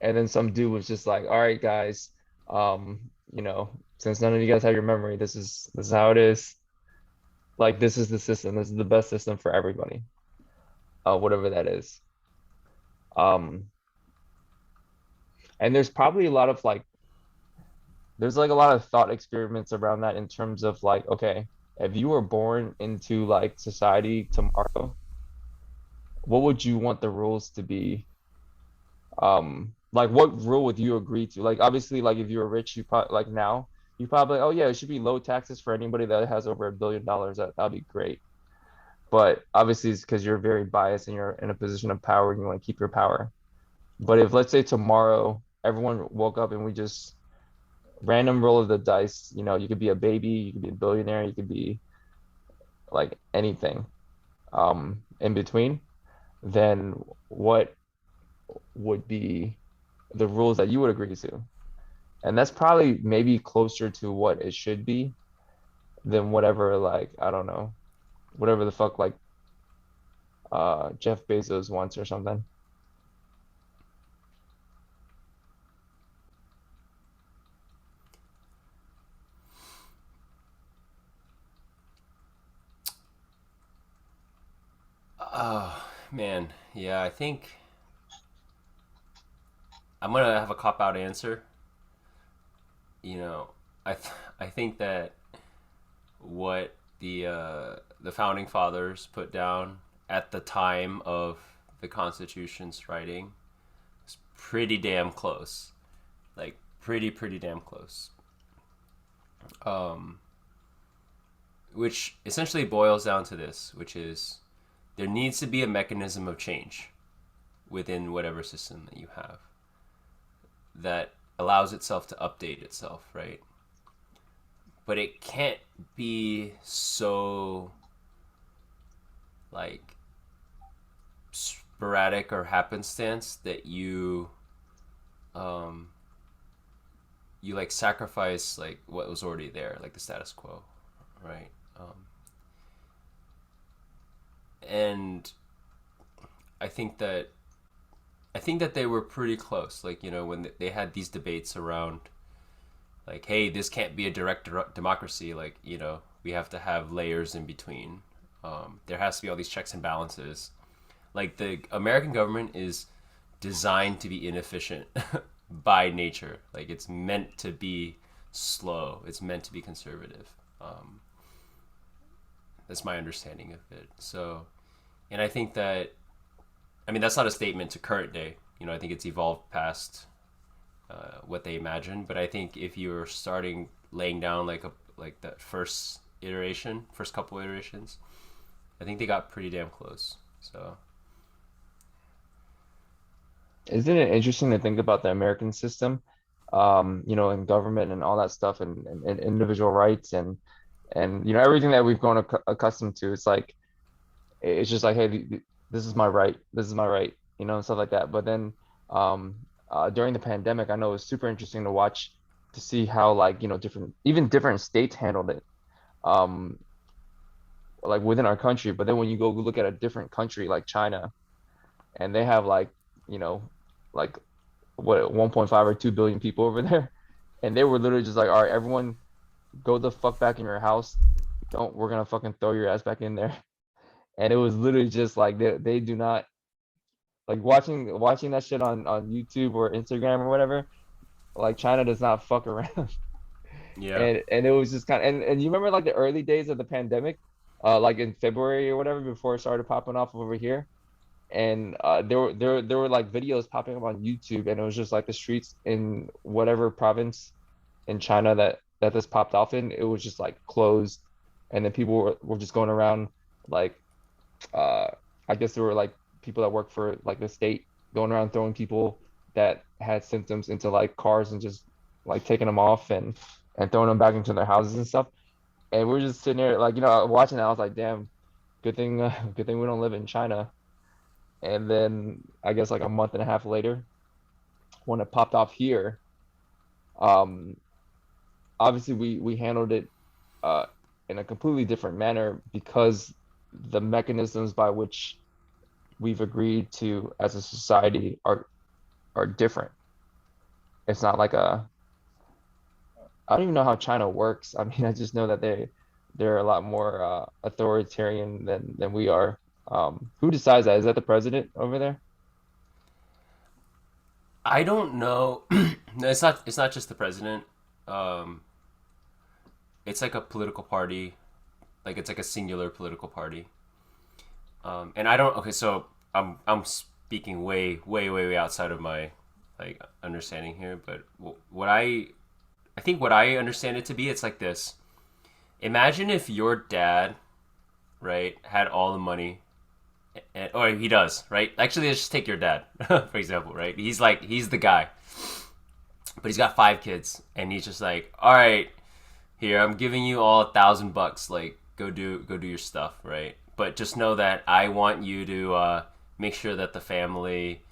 And then some dude was just like, all right, guys, since none of you guys have your memory, this is how it is. Like this is the system. This is the best system for everybody. Whatever that is. Um, and there's like a lot of thought experiments around that in terms of like, okay, if you were born into like society tomorrow, what would you want the rules to be? Like what rule would you agree to? Like obviously, like if you were rich, you probably like now, you probably, oh yeah, it should be low taxes for anybody that has over $1 billion. That'd be great. But obviously it's because you're very biased and you're in a position of power and you want to keep your power. But if let's say tomorrow everyone woke up and we just random roll of the dice, you could be a baby, you could be a billionaire, you could be like anything in between, then what would be the rules that you would agree to? And that's probably maybe closer to what it should be than whatever like I don't know, whatever the fuck like Jeff Bezos wants or something. Oh man, yeah. I think I'm gonna have a cop out answer. You know, I think that what the founding fathers put down at the time of the Constitution's writing is pretty damn close. Like pretty damn close. Um, which essentially boils down to this, which is there needs to be a mechanism of change within whatever system that you have that allows itself to update itself, right? But it can't be so like sporadic or happenstance that um you like sacrifice like what was already there, like the status quo, right? And I think that I think that they were pretty close. Like when they had these debates around, like, hey, this can't be a direct democracy. Like we have to have layers in between. There has to be all these checks and balances. Like the American government is designed to be inefficient by nature. Like it's meant to be slow. It's meant to be conservative. Um, that's my understanding of it. So, and I think that I mean that's not a statement to current day. I think it's evolved past what they imagined. But I think if you're starting laying down like like that first iteration, first couple iterations. I think they got pretty damn close. So Isn't it interesting to think about the American system, and government and all that stuff and individual rights and everything that we've grown accustomed to. It's like it's just like, hey, this is my right, this is my right, and stuff like that. But then during the pandemic, I know it was super interesting to watch to see how like different states handled it, um, like within our country. But then when you go look at a different country like China, and they have like you know like what 1.5 or 2 billion people over there, and they were literally just like, all right, everyone go the fuck back in your house. Don't We're gonna fucking throw your ass back in there. And it was literally just like they do not like watching that shit on YouTube or Instagram or whatever. Like China does not fuck around. yeah, And it was just kind of and you remember like the early days of the pandemic, like in February or whatever before it started popping off over here. And there were like videos popping up on YouTube, and it was just like the streets in whatever province in China that this popped off in. It was just like closed, and then people were just going around like uh I guess there were like people that work for like the state going around throwing people that had symptoms into like cars and just like taking them off and throwing them back into their houses and stuff. And we're just sitting there like watching that. I was like, damn, good thing good thing we don't live in China. And then I guess like a month and a half later, when it popped off here, um, obviously we handled it uh, in a completely different manner because the mechanisms by which we've agreed to as a society are different. It's not like I don't even know how China works. I mean, I just know that they're a lot more authoritarian than we are. Who decides that? Is that the president over there? I don't know. No, it's not. It's not just the president. Um, it's like a political party. Like it's like a singular political party. And I don't. Okay, so I'm speaking way outside of my like understanding here. But what I think what I understand it to be, it's like this. Imagine if your dad, right, had all the money, or he does, right? Actually, let's just take your dad, for example, right? He's the guy, but he's got 5 kids, and he's just like, all right, here, I'm giving you all $1,000. Like, go do your stuff, right? But just know that I want you to make sure that the family,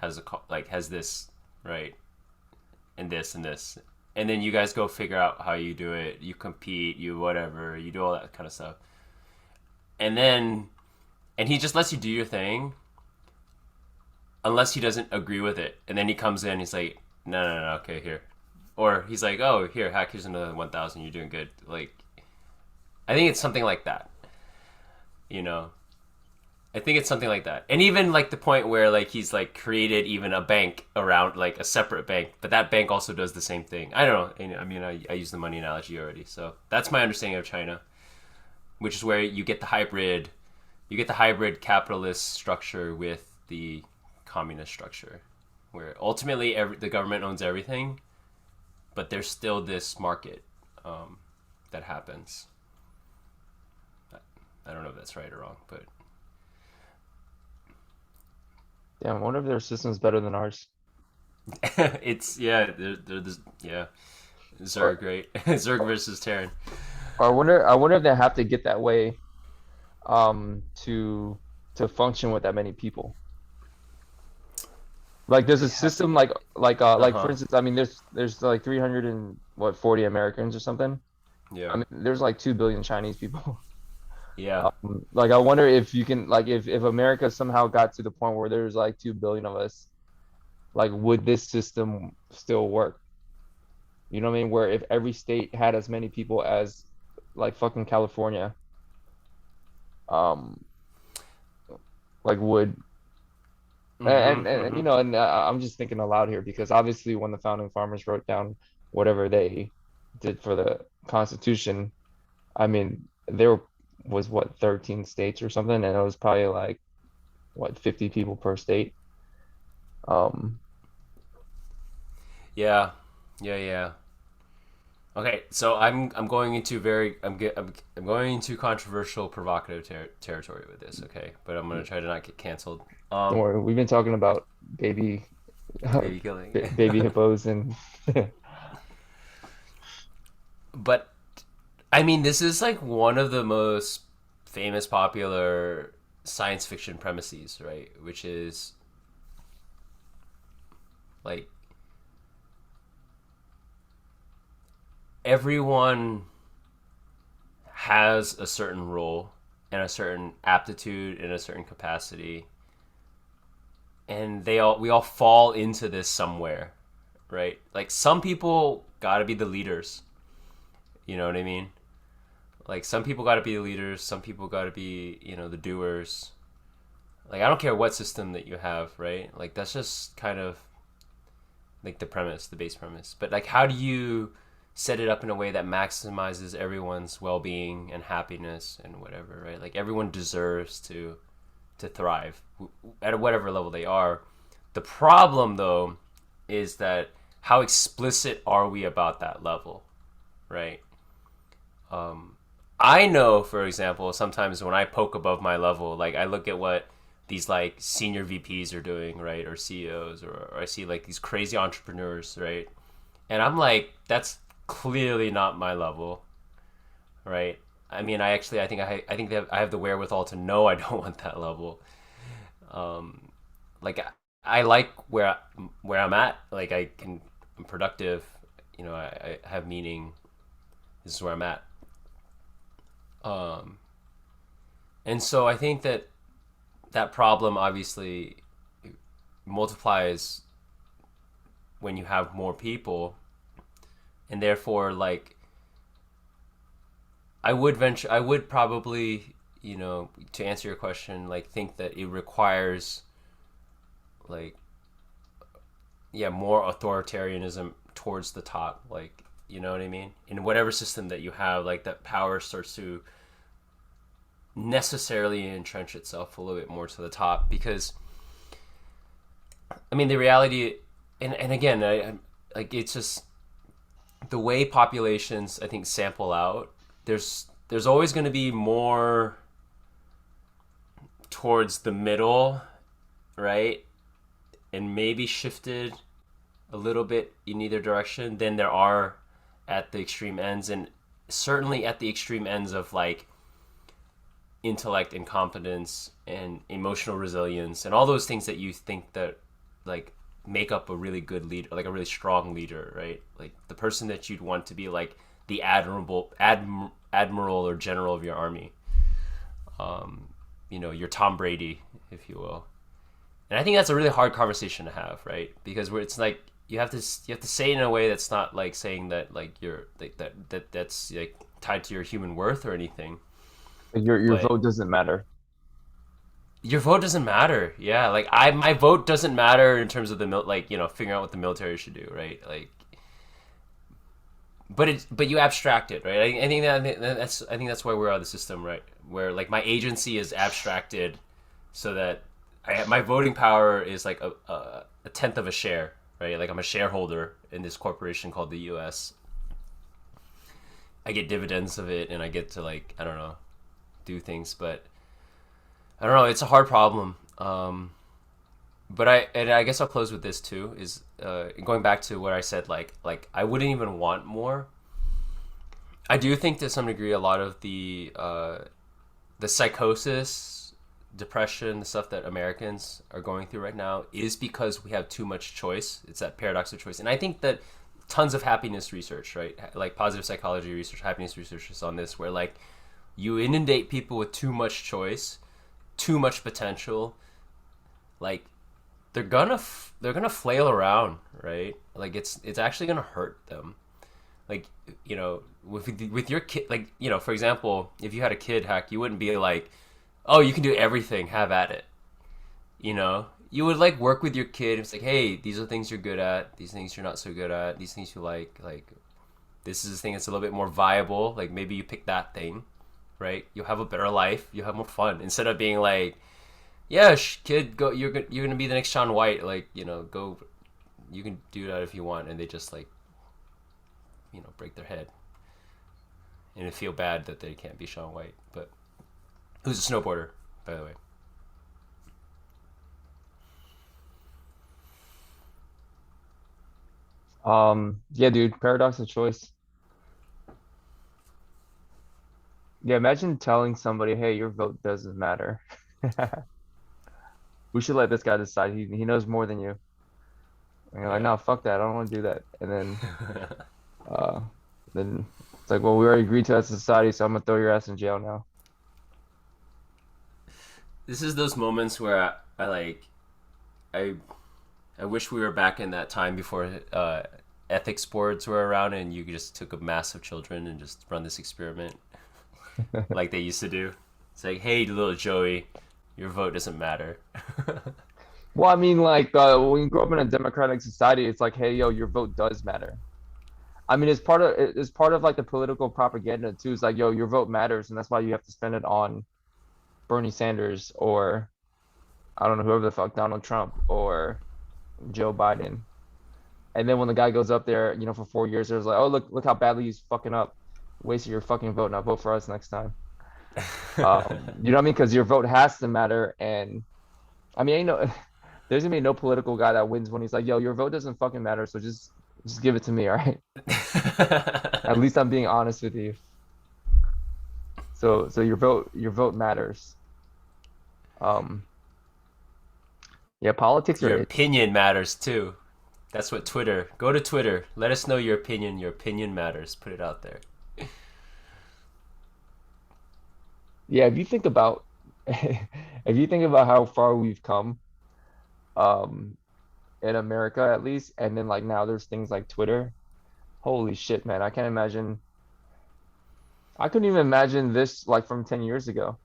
has has this, right, and this, and then you guys go figure out how you do it. You compete, you whatever, you do all that kind of stuff, and then and he just lets you do your thing unless he doesn't agree with it, and then he comes in, he's like, no, okay, here, or he's like, oh, here, hack, here's another 1,000. You're doing good. Like, I think it's something like that. You know, I think it's something like that. And even like the point where like he's like created even a bank around, like a separate bank, but that bank also does the same thing. I don't know. I mean, I use the money analogy already, so that's my understanding of China, which is where you get the hybrid capitalist structure with the communist structure, where ultimately the government owns everything, but there's still this market that happens. I don't know if that's right or wrong, but Damn, I wonder if their system's better than ours. it's yeah, they're this, yeah, Or Zerg, right? Zerg versus Terran. or I wonder if they have to get that way to function with that many people. Like there's a They have to system get. Uh like for huh. instance, I mean there's like 300 and what 40 Americans or something. I Yeah. mean there's like 2 billion Chinese people. Yeah. Like I wonder if you can like if America somehow got to the point where there's like 2 billion of us, like would this system still work? You know what I mean? Where if every state had as many people as like fucking California, um, like would Mm-hmm. I'm just thinking aloud here because obviously when the founding farmers wrote down whatever they did for the Constitution, I mean there was what 13 states or something, and it was probably like what 50 people per state. Um, Yeah. Yeah. Yeah. Okay, so I'm going into I'm going into controversial, provocative territory with this. Okay, but I'm gonna try to not get canceled. Don't worry, we've been talking about baby Baby killing. baby hippos and But I mean, this is like one of the most famous, popular science fiction premises, right? Which is like everyone has a certain role and a certain aptitude and a certain capacity, and we all fall into this somewhere, right? Like some people got to be the leaders. You know what I mean? Like some people got to be the leaders, some people got to be, the doers. Like I don't care what system that you have, right? Like that's just kind of like the premise, the base premise. But like how do you set it up in a way that maximizes everyone's well-being and happiness and whatever, right? Like everyone deserves to thrive at whatever level they are. The problem though is that how explicit are we about that level, right? I know, for example, sometimes when I poke above my level, like I look at what these like senior VPs are doing, right, or CEOs, or I see like these crazy entrepreneurs, right, and I'm like, that's clearly not my level, right? I mean, I think that I have the wherewithal to know I don't want that level. Like I like where I'm at. Like I'm productive. I have meaning. This is where I'm at. Um, and so I think that that problem obviously multiplies when you have more people, and therefore, like, I would probably, to answer your question, like, think that it requires, like, yeah, more authoritarianism towards the top, like, you know what I mean? In whatever system that you have, like, that power starts to necessarily entrench itself a little bit more to the top because I mean the reality and again like it's just the way populations I think sample out there's always going to be more towards the middle, right, and maybe shifted a little bit in either direction than there are at the extreme ends, and certainly at the extreme ends of like intellect and competence and emotional resilience and all those things that you think that like make up a really good leader, like a really strong leader, right? Like the person that you'd want to be like the admiral or general of your army. Your Tom Brady, if you will. And I think that's a really hard conversation to have, right? Because where it's like you have to say it in a way that's not like saying that like you're like that's like tied to your human worth or anything, your but vote doesn't matter. your vote doesn't matter. Yeah, like my vote doesn't matter in terms of like figuring out what the military should do, right? Like, but you abstract it, right? I think that's why we're out of the system, right? Where like my agency is abstracted, so that my voting power is like a tenth of a share, right? Like I'm a shareholder in this corporation called the U.S. I get dividends of it, and I get to like I don't know, do things, but I don't know. It's a hard problem. But I guess I'll close with this too. Is going back to what I said. Like I wouldn't even want more. I do think to some degree a lot of the psychosis, depression, the stuff that Americans are going through right now is because we have too much choice. It's that paradox of choice, and I think that tons of happiness research, right? Like positive psychology research, happiness research is on this, where like you inundate people with too much choice, too much potential, like they're gonna flail around, right? Like it's actually gonna hurt them. Like with your kid, like for example, if you had a kid hack, you wouldn't be like, oh, you can do everything, have at it. You would like work with your kid. It's like, hey, these are things you're good at. These things you're not so good at. These things you like. Like this is a thing that's a little bit more viable. Like maybe you pick that thing, right? You'll have a better life. You'll have more fun instead of being like, yeah, kid, go. You're gonna be the next Sean White. Like go. You can do that if you want, and they just like break their head and feel bad that they can't be Shaun White. But who's a snowboarder, by the way? Yeah, dude, paradox of choice. Yeah, imagine telling somebody, "Hey, your vote doesn't matter." We should let this guy decide. He knows more than you. And you're like, Yeah. "No, fuck that. I don't want to do that." And uh, then it's like, "Well, we already agreed to as a society, so I'm gonna throw your ass in jail now." This is those moments where I I wish we were back in that time before ethics boards were around, and you just took a mass of children and just run this experiment like they used to do. It's like, hey, little Joey, your vote doesn't matter. Well, I mean, like when you grow up in a democratic society, it's like, "Hey, yo, your vote does matter." I mean, it's part of like the political propaganda too. It's like, "Yo, your vote matters," and that's why you have to spend it on Bernie Sanders or I don't know whoever the fuck Donald Trump or Joe Biden. And then when the guy goes up there, for 4 years, there's like, "Oh, look how badly he's fucking up. Wasted your fucking vote. Now vote for us next time." You know what I mean? Because your vote has to matter. And I mean, ain't no, there's gonna be no political guy that wins when he's like, "Yo, your vote doesn't fucking matter. So just give it to me, all right?" At least I'm being honest with you. So your vote matters. Um, yeah, politics are Your it. opinion matters too. That's what Twitter. Go to Twitter. Let us know your opinion. Your opinion matters. Put it out there. Yeah, if you think about if you think about how far we've come, um, in America at least, and then like now there's things like Twitter. Holy shit, man. I can't imagine. I couldn't even imagine this like from 10 years ago,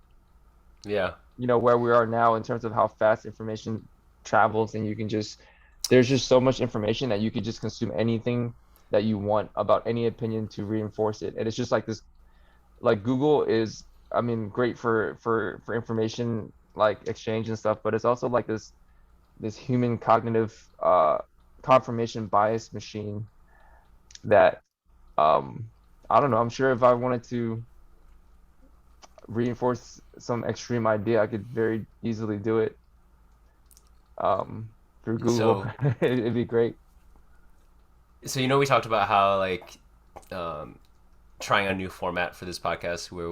Yeah. where we are now in terms of how fast information travels and there's just so much information that you could just consume anything that you want about any opinion to reinforce it. And it's just like this, like Google is, I mean, great for information like exchange and stuff, but it's also like this human cognitive confirmation bias machine that um I don't know. I'm sure if I wanted to reinforce some extreme idea, I could very easily do it um through Google. So It'd be great. we talked about how um, trying a new format for this podcast where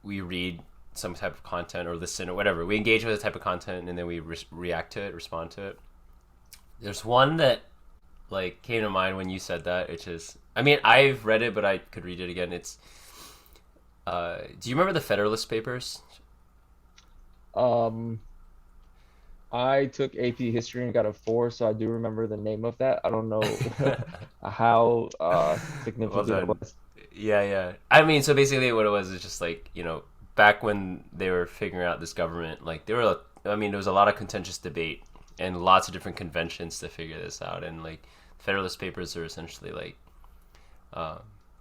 we read some type of content or listen or whatever. We engage with a type of content and then we react to it, respond to it. There's one that came to mind when you said that. It's just, I mean, I've read it, but I could read it again. It's do you remember the Federalist Papers? Um, I took AP history and got a 4, so I do remember the name of that. I don't know how Well significant it done. was. Yeah, yeah. I mean, so basically, what it was is just back when they were figuring out this government, I mean, there was a lot of contentious debate and lots of different conventions to figure this out, and Federalist Papers are essentially uh,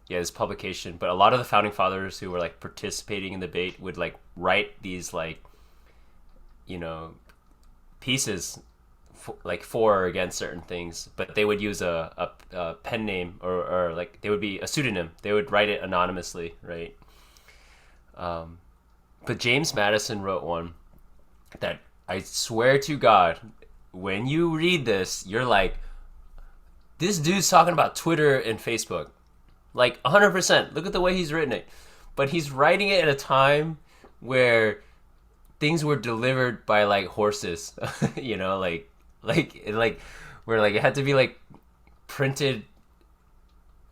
yeah, this publication. But a lot of the founding fathers who were participating in the debate would write these you know pieces for or against certain things, but they would use a pen name or they would be a pseudonym. They would write it anonymously, right? But James Madison wrote one that I swear to God, when you read this, you're like, this dude's talking about Twitter and Facebook. 100%. Look at the way he's written it. But he's writing it at a time where things were delivered by horses, you know, where it had to be printed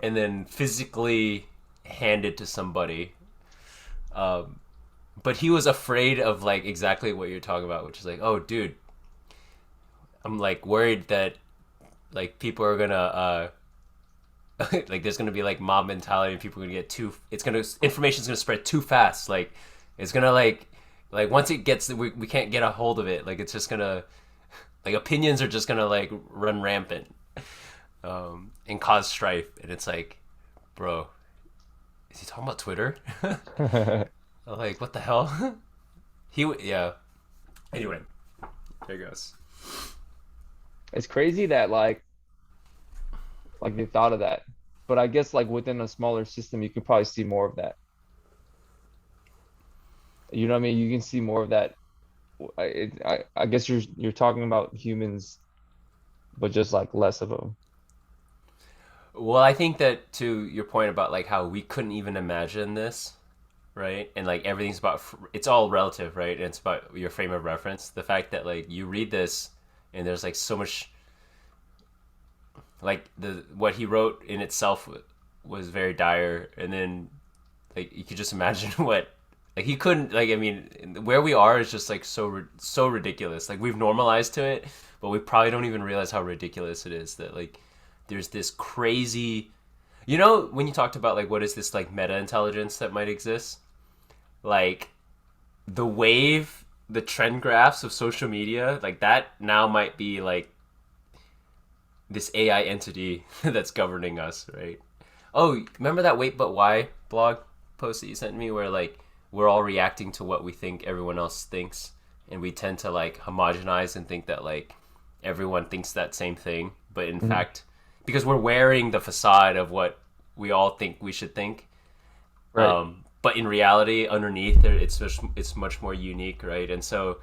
and then physically handed to somebody. But he was afraid of exactly what you're talking about, which is oh, dude, I'm worried that people are gonna there's gonna be mob mentality and people are gonna get too. Information's gonna spread too fast. It's gonna once it gets we can't get a hold of it. It's just gonna opinions are just gonna run rampant and cause strife. And it's bro, is he talking about Twitter? What the hell? Yeah. Anyway, there goes. It's crazy that like like they thought of that. But I guess like within a smaller system, you could probably see more of that. You know what I mean? You can see more of that. I guess you're talking about humans, but just like less of them. Well, I think that to your point about like how we couldn't even imagine this, right? And like everything's about it's all relative, right? And it's about your frame of reference. The fact that like you read this and there's like so much like the what he wrote in itself was very dire, and then like you could just imagine what like he couldn't like I mean where we are is just like so ridiculous. Like we've normalized to it, but we probably don't even realize how ridiculous it is that like there's this crazy you know when you talked about like what is this like meta intelligence that might exist, like the wave, the trend graphs of social media, like that now might be like this AI entity that's governing us, right? Oh, remember that Wait But Why blog post that you sent me where like we're all reacting to what we think everyone else thinks, and we tend to like homogenize and think that like everyone thinks that same thing, but in Mhm. fact because we're wearing the facade of what we all think we should think, Right. but in reality underneath it's much more unique, right? And so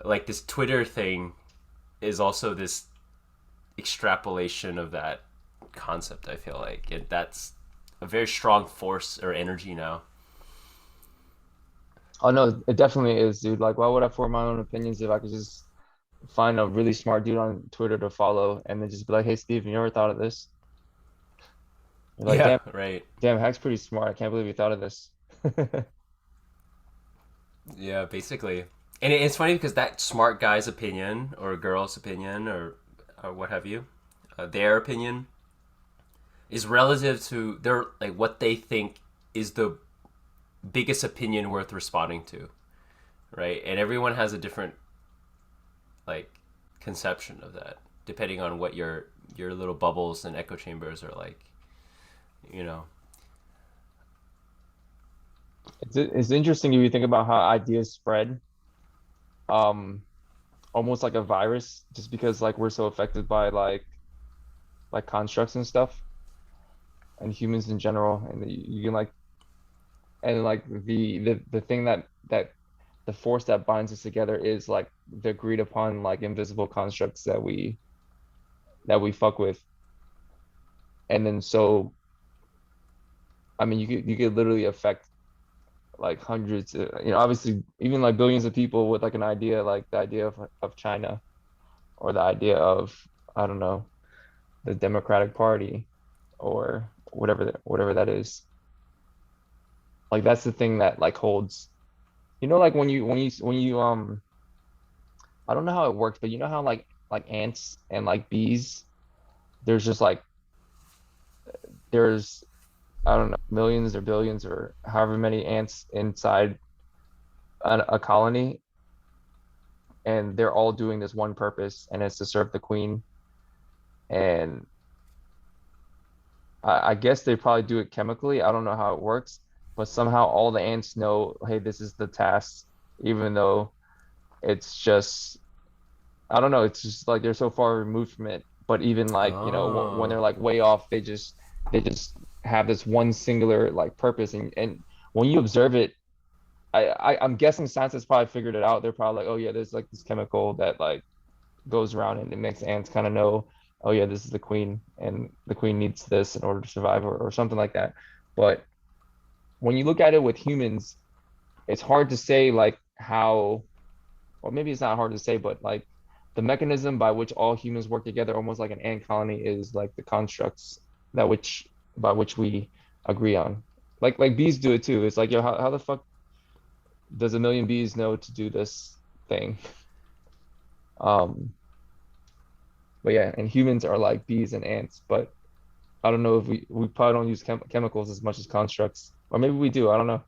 like this Twitter thing is also this extrapolation of that concept. I feel like that's a very strong force or energy now. Oh no, it definitely is, dude. Like, why would I form my own opinions if I could just find a really smart dude on Twitter to follow and then just be like, hey, Steve, you ever thought of this? You're like, Yeah, damn, right. damn, Hack's pretty smart. I can't believe you thought of this. Yeah, basically. And it's funny because that smart guy's opinion or girl's opinion or what have you, their opinion is relative to their like what they think is the biggest opinion worth responding to, right? And everyone has a different like conception of that depending on what your little bubbles and echo chambers are like, you know. It's interesting if you think about how ideas spread, um, almost like a virus, just because like we're so affected by like constructs and stuff and humans in general, and you can like and like the thing that the force that binds us together is like the agreed upon like invisible constructs that we fuck with. And then so I mean you could literally affect like hundreds obviously even like billions of people with like an idea like the idea of China or the idea of I don't know the Democratic Party or whatever that is. Like that's the thing that like holds like when you I don't know how it works, but you know how like ants and like bees, there's just like there's I don't know millions or billions or however many ants inside a colony, and they're all doing this one purpose, and it's to serve the queen. And I guess they probably do it chemically. I don't know how it works, but somehow all the ants know, hey, this is the task, even though it's just I don't know. It's just like they're so far removed from it. But even like, when Oh. they're like way off, they just have this one singular like purpose. And when you observe it, I'm guessing scientists probably figured it out. They're probably like, oh yeah, there's like this chemical that like goes around and it makes ants kind of know, oh yeah, this is the queen, and the queen needs this in order to survive or something like that. But when you look at it with humans, it's hard to say like how or maybe it's not hard to say, but like the mechanism by which all humans work together, almost like an ant colony, is like the constructs that which by which we agree on. Like bees do it too. It's like, yo, how the fuck does a million bees know to do this thing? Um, but yeah, and humans are like bees and ants, but I don't know if we probably don't use chemicals as much as constructs, or maybe we do. I don't know.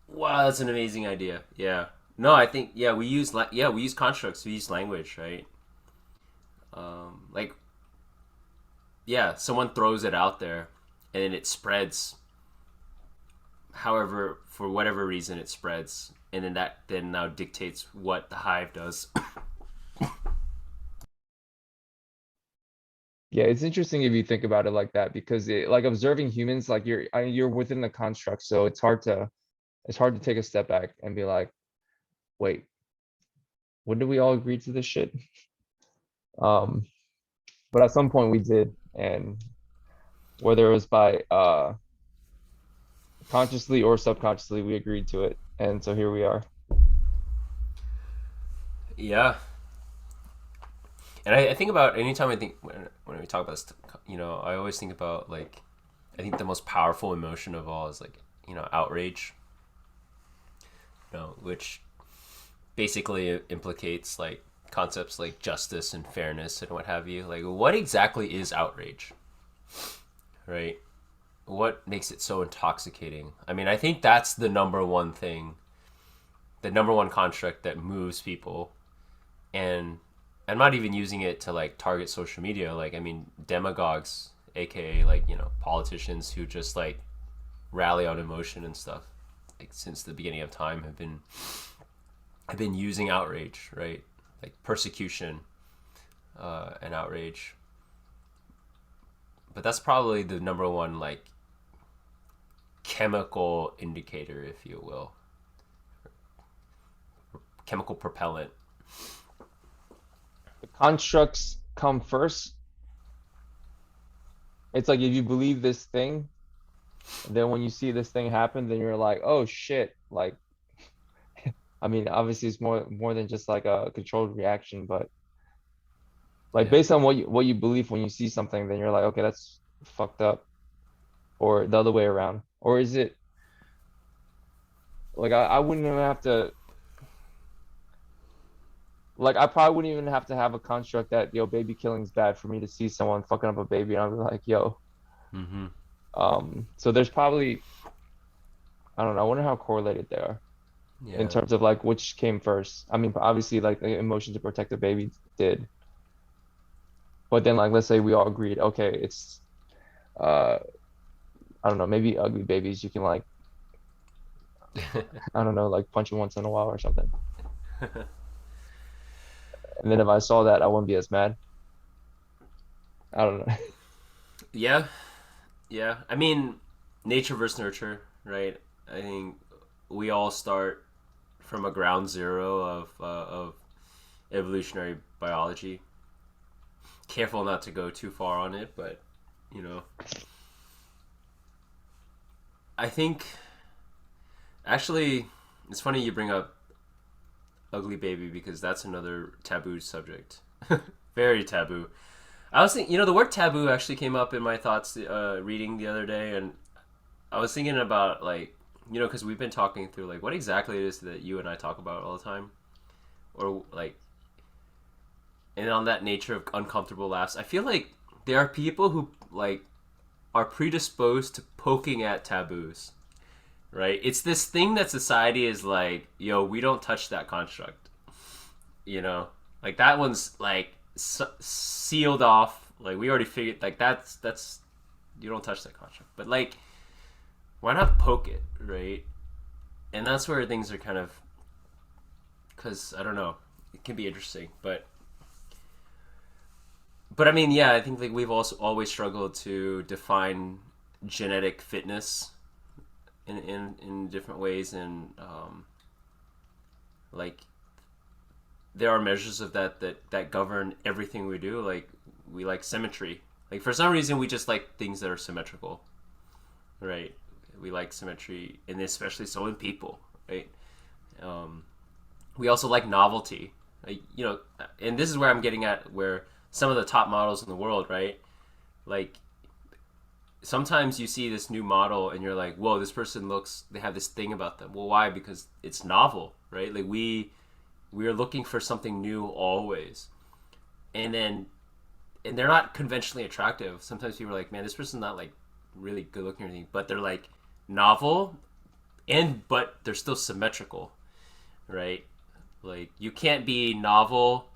Wow, that's an amazing idea. Yeah. No, I think yeah, we use constructs, we use language, right? Like yeah, someone throws it out there and then it spreads however for whatever reason it spreads, and then that then now dictates what the hive does. Yeah, it's interesting if you think about it like that because like observing humans, like you're within the construct, so it's hard to take a step back and be like, wait, when did we all agree to this shit? Um, but at some point we did, and whether it was by consciously or subconsciously, we agreed to it, and so here we are. Yeah, and I think about anytime I think when we talk about this, I always think about like I think the most powerful emotion of all is like outrage, which basically implicates like concepts like justice and fairness and what have you. Like, what exactly is outrage, right? What makes it so intoxicating? I mean, I think that's the number one thing, the number one construct that moves people. And I'm not even using it to like target social media. Like, I mean, demagogues, aka like politicians who just like rally on emotion and stuff, like since the beginning of time, have been using outrage, right? Like persecution and outrage. But that's probably the number one like chemical indicator, if you will, chemical propellant. The constructs come first. It's like if you believe this thing, and then when you see this thing happen, then you're like, oh shit. Like, I mean, obviously it's more than just like a controlled reaction, but like Yeah. based on what you believe when you see something, then you're like, okay, that's fucked up, or the other way around. Or is it like I wouldn't even have to like I probably wouldn't even have to have a construct that yo baby killing's bad for me to see someone fucking up a baby and I'll be like, yo. Mm-hmm. So there's probably I don't know, I wonder how correlated they are in Yeah. terms of like which came first. I mean, obviously like the emotion to protect the baby did. But then like let's say we all agreed, okay, it's uh I don't know, maybe ugly babies you can like I don't know, like punch them once in a while or something. And then if I saw that, I wouldn't be as mad. I don't know. Yeah. Yeah. I mean, nature versus nurture, right? I think we all start from a ground zero of evolutionary biology. Careful not to go too far on it, but you know, I think actually it's funny you bring up ugly baby because that's another taboo subject. Very taboo. I was thinking, the word taboo actually came up in my thoughts reading the other day, and I was thinking about like, because we've been talking through like what exactly it is that you and I talk about all the time, or like, and on that nature of uncomfortable laughs. I feel like there are people who like are predisposed to poking at taboos, right? It's this thing that society is like, yo, we don't touch that construct, you know, like that one's like sealed off. Like we already figured, like that's you don't touch that construct. But like, why not poke it, right? And that's where things are kind of, because I don't know, it can be interesting, but I mean, yeah, I think like we've also always struggled to define genetic fitness in different ways, and like there are measures of that govern everything we do. Like we like symmetry. Like for some reason, we just like things that are symmetrical, right? We like symmetry, and especially so in people, right? Um, we also like novelty, like, and this is where I'm getting at, where some of the top models in the world, right? Like sometimes you see this new model and you're like, whoa, this person looks, they have this thing about them. Well, why? Because it's novel, right? Like we are looking for something new always, and then and they're not conventionally attractive. Sometimes people are like, man, this person's not like really good looking or anything, but they're like novel, but they're still symmetrical, right? Like you can't be novel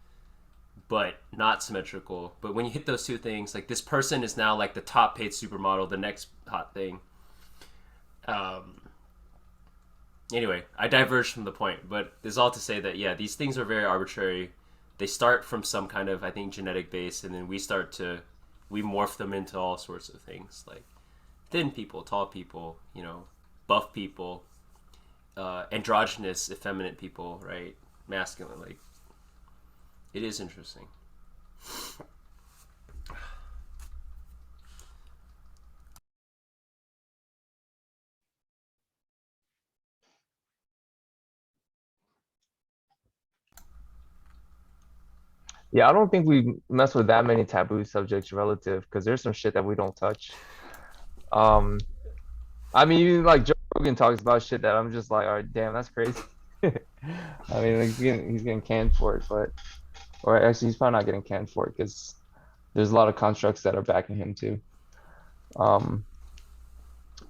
but not symmetrical. But when you hit those two things, like this person is now like the top paid supermodel, the next hot thing. Um, anyway, I diverged from the point, but this is all to say that yeah, these things are very arbitrary. They start from some kind of, I think, genetic base, and then we start to we morph them into all sorts of things, like thin people, tall people, buff people, androgynous, effeminate people, right? Masculine. Like, it is interesting. Yeah, I don't think we mess with that many taboo subjects relative because there's some shit that we don't touch. Um, I mean, even like Joe Rogan talks about shit that I'm just like, all right, damn, that's crazy. I mean, like, he's getting canned for it, but or actually, he's probably not getting canned for it because there's a lot of constructs that are backing him too. Um,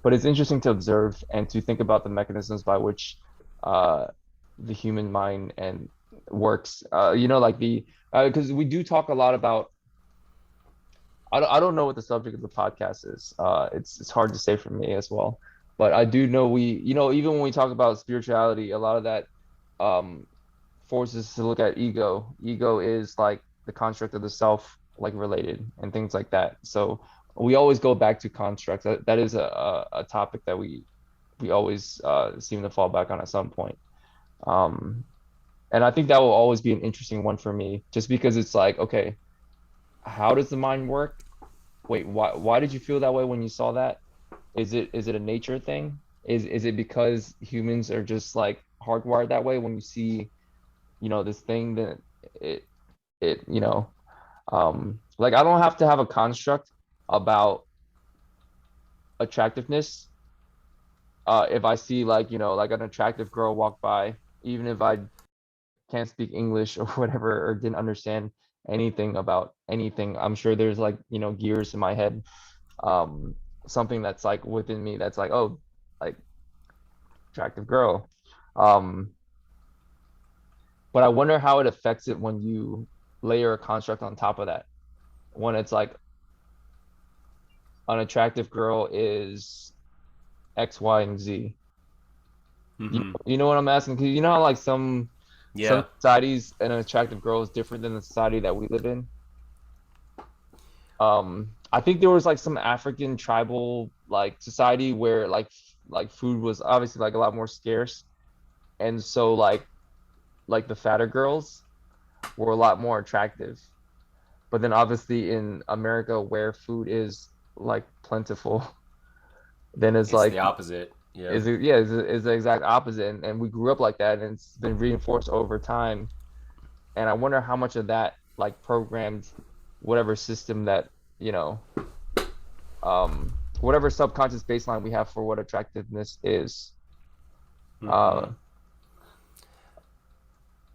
but it's interesting to observe and to think about the mechanisms by which uh, the human mind and works. Like the because we do talk a lot about. I don't know what the subject of the podcast is. It's hard to say for me as well, but I do know even when we talk about spirituality, a lot of that um, forces us to look at ego. Ego is like the construct of the self, like related and things like that. So we always go back to constructs. That is a topic that we always seem to fall back on at some point. Um, and I think that will always be an interesting one for me, just because it's like, okay, how does the mind work? Wait, why did you feel that way when you saw that? Is it a nature thing? Is it because humans are just like hardwired that way when you see, this thing that it it like I don't have to have a construct about attractiveness if I see like, like an attractive girl walk by, even if I can't speak English or whatever or didn't understand anything about anything. I'm sure there's like, gears in my head, um, something that's like within me that's like, oh, like attractive girl. Um, but I wonder how it affects it when you layer a construct on top of that. When it's like an attractive girl is X, Y, and Z. You, Mm-hmm. you know what I'm asking? Because you know how like some Yeah. societies an attractive girl is different than the society that we live in. I think there was like some African tribal like society where like food was obviously like a lot more scarce, and so like the fatter girls were a lot more attractive. But then obviously in America where food is like plentiful, then it's It's the like opposite. Yeah. is it yeah is the exact opposite, and we grew up like that, and it's been reinforced over time. And I wonder how much of that like programmed whatever system that you know whatever subconscious baseline we have for what attractiveness is. Mm-hmm. uh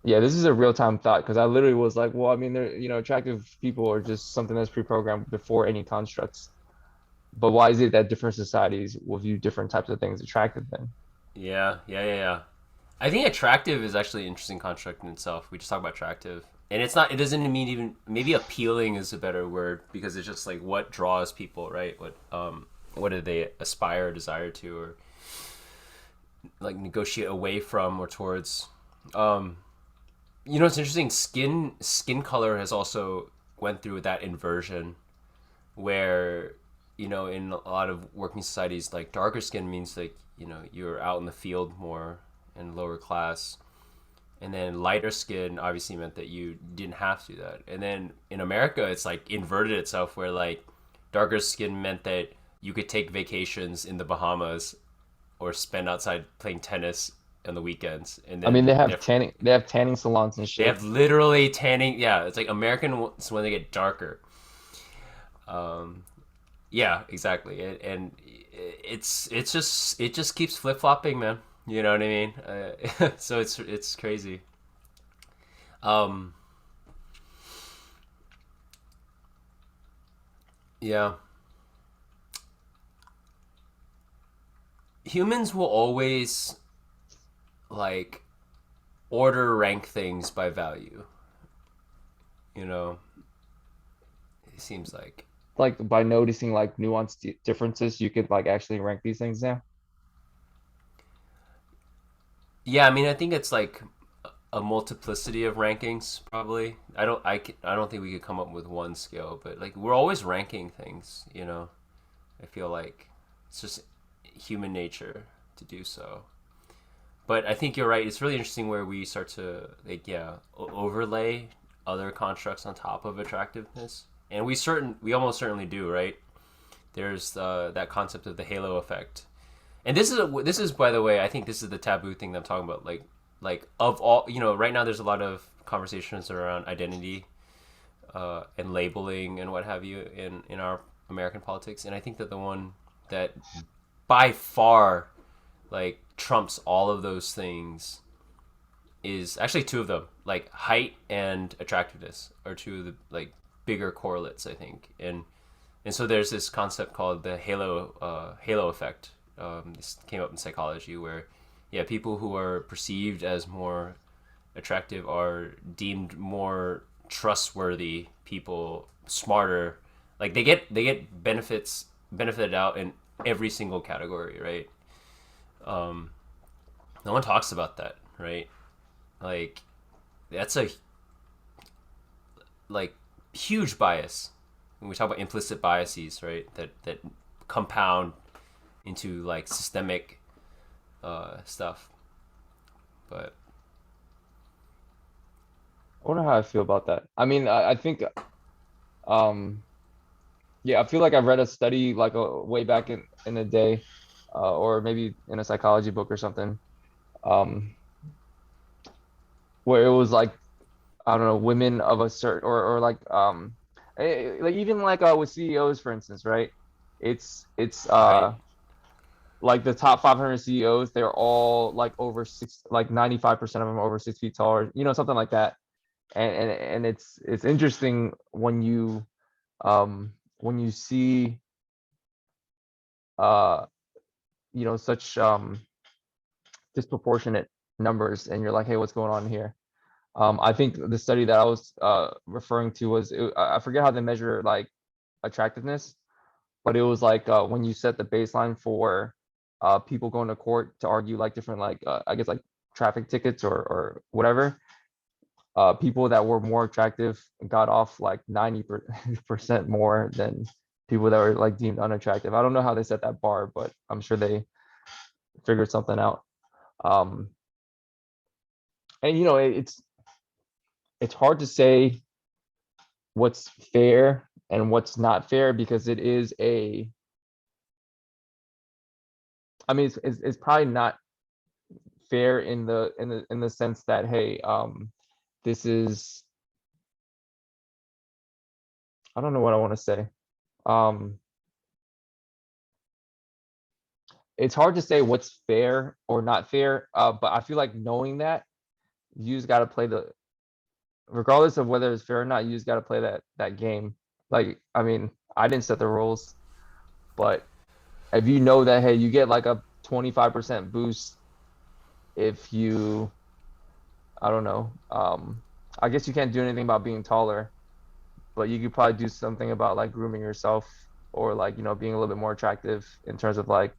yeah, this is a real-time thought because I literally was like, well, I mean, they're attractive people are just something that's pre-programmed before any constructs. But why is it that different societies will view different types of things attractive then? Yeah. Yeah. Yeah. Yeah. I think attractive is actually an interesting construct in itself. We just talk about attractive, and it's not. It doesn't mean even. Maybe appealing is a better word because it's just like what draws people, right? What do they aspire or desire to, or like negotiate away from or towards. Um, it's interesting. Skin color has also went through that inversion where in a lot of working societies, like darker skin means like you're out in the field more and lower class, and then lighter skin obviously meant that you didn't have to do that. And then in America, it's like inverted itself, where like darker skin meant that you could take vacations in the Bahamas or spend outside playing tennis on the weekends, and I mean, then they have tanning salons and they shit. have literally tanning. Yeah, it's like American when they get darker. Um, Yeah, exactly. And it just keeps flip flopping, man. You know what I mean? So it's crazy. Um, yeah, humans will always like order rank things by value. You know, it seems like. Like by noticing like nuanced differences, you could like actually rank these things now. Yeah, I mean, I think it's like a multiplicity of rankings. Probably, I don't think we could come up with one scale, but like we're always ranking things. I feel like it's just human nature to do so. But I think you're right. It's really interesting where we start to like overlay other constructs on top of attractiveness, and we almost certainly do, right? There's that concept of the halo effect, and this is by the way, I think this is the taboo thing that I'm talking about. Like of all, right now there's a lot of conversations around identity and labeling and what have you in our American politics, and I think that the one that by far like trumps all of those things is actually two of them. Like height and attractiveness are two of the like bigger correlates, I think. And so there's this concept called the halo effect. This came up in psychology where yeah, people who are perceived as more attractive are deemed more trustworthy people, smarter. Like they get benefited out in every single category, right? Um, no one talks about that, right? Like that's a like huge bias when we talk about implicit biases, right? That compound into like systemic stuff. But I wonder how I feel about that. I mean, I think um yeah, I feel like I read a study like way back in the day, or maybe in a psychology book or something, um, where it was like I don't know, women of a certain or like like even like with CEOs for instance, right? It's right, like the top 500 CEOs, they're all like over six, like 95% of them are over 6 feet tall, or something like that. And it's interesting when you see uh such disproportionate numbers, and you're like, hey, what's going on here? I think the study that I was referring to was I forget how they measure like attractiveness, but it was like when you set the baseline for people going to court to argue like different like I guess like traffic tickets or whatever. People that were more attractive got off like 90% more than people that were like deemed unattractive. I don't know how they set that bar, but I'm sure they figured something out. Um, and it's hard to say what's fair and what's not fair because it is a I mean it's probably not fair in the sense that hey this is I don't know what I want to say. um it's hard to say what's fair or not fair, but I feel like knowing that you just got to play the regardless of whether it's fair or not, you just got to play that game. Like I mean, I didn't set the rules, but if you know that hey you get like a 25% boost if you I don't know. I guess you can't do anything about being taller, but you could probably do something about like grooming yourself or like, being a little bit more attractive in terms of like,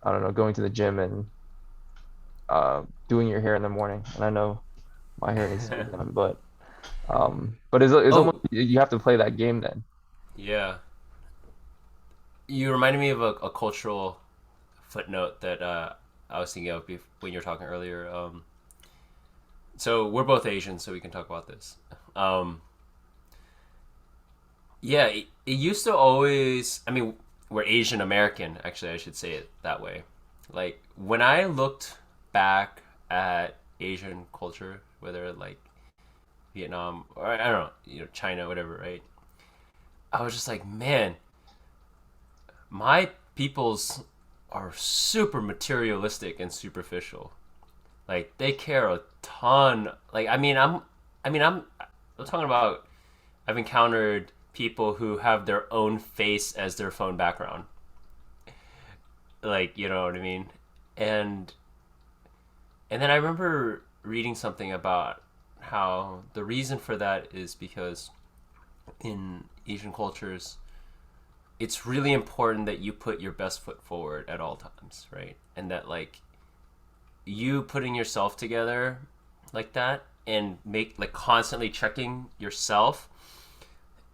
I don't know, going to the gym and doing your hair in the morning. And I know my hair needs to be done, but it's almost oh you have to play that game then. yeah, you reminded me of a cultural footnote that I was thinking of when you were talking earlier. So we're both Asian, so we can talk about this. Um, yeah, it used to always. I mean, we're Asian American. Actually, I should say it that way. Like when I looked back at Asian culture, whether like Vietnam or I don't know, China, whatever, right? I was just like, man, my peoples are super materialistic and superficial. Like they care a ton. Like I'm talking about I've encountered people who have their own face as their phone background. Like, you know what I mean? And and then I remember reading something about how the reason for that is because in Asian cultures, it's really important that you put your best foot forward at all times, right? And that like you putting yourself together, like that and make like constantly checking yourself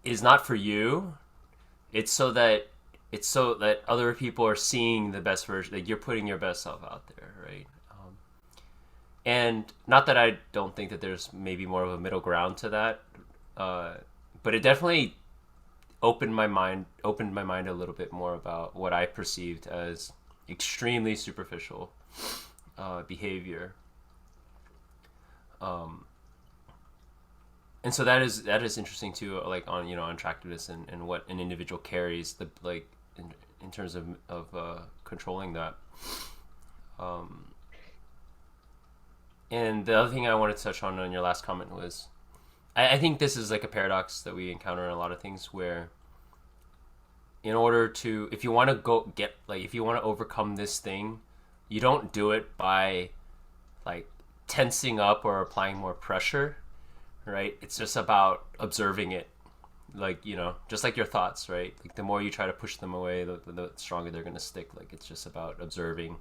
is not for you. It's so that other people are seeing the best version. Like you're putting your best self out there, right? And not that I don't think that there's maybe more of a middle ground to that, uh, but it definitely opened my mind a little bit more about what I perceived as extremely superficial behavior. Um, and so that is interesting too, like on attractiveness and what an individual carries the like in terms of controlling that. Um, and the other thing I wanted to touch on your last comment was I think this is like a paradox that we encounter in a lot of things where in order to if you want to go get like if you want to overcome this thing, you don't do it by like tensing up or applying more pressure, right? It's just about observing it, like just like your thoughts, right? Like the more you try to push them away, the stronger they're going to stick. Like it's just about observing.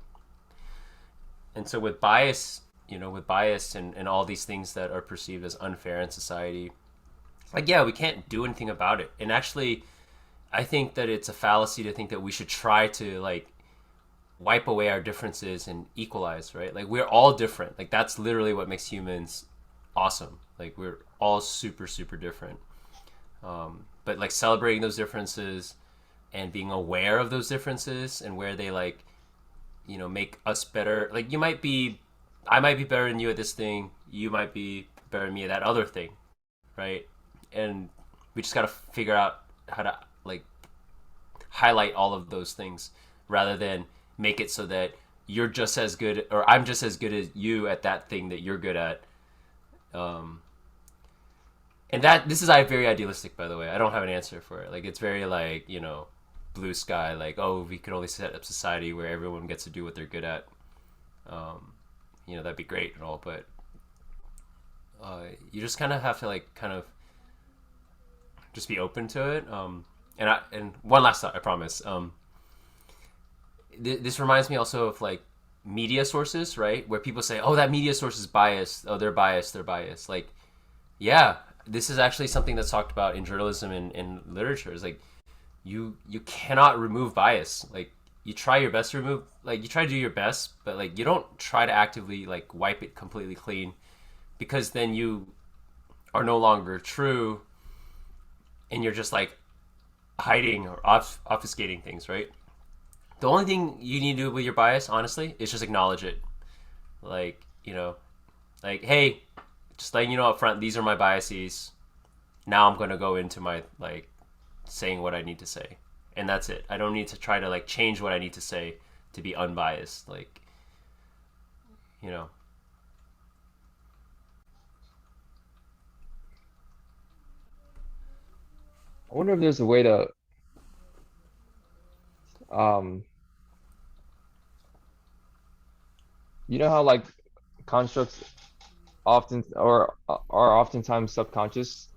And so with bias, with bias and all these things that are perceived as unfair in society, like yeah, we can't do anything about it. And actually I think that it's a fallacy to think that we should try to like wipe away our differences and equalize, right? Like we're all different. Like that's literally what makes humans awesome. Like we're all super super different. But like celebrating those differences and being aware of those differences and where they like make us better. Like I might be better than you at this thing. You might be better than me at that other thing, right? And we just got to figure out how to like highlight all of those things rather than make it so that you're just as good or I'm just as good as you at that thing that you're good at. Um, and that this is very idealistic, by the way. I don't have an answer for it. Like it's very like blue sky. Like oh, we could only set up society where everyone gets to do what they're good at. Um, that'd be great and all, but you just kind of have to like kind of just be open to it. And one last thought, I promise. This reminds me also of like media sources, right? Where people say, "Oh, that media source is biased. Oh, they're biased. They're biased." Like, yeah, this is actually something that's talked about in journalism and literature. Is like you cannot remove bias. Like you try your best to remove, like you try to do your best, but like you don't try to actively like wipe it completely clean because then you are no longer true and you're just like hiding or obfuscating things, right? The only thing you need to do with your bias, honestly, is just acknowledge it. Like, like, hey, just letting you know up front, these are my biases. Now I'm gonna go into my like saying what I need to say, and that's it. I don't need to try to like change what I need to say to be unbiased. Like, you know, I wonder if there's a way to um how like constructs often or are oftentimes subconscious,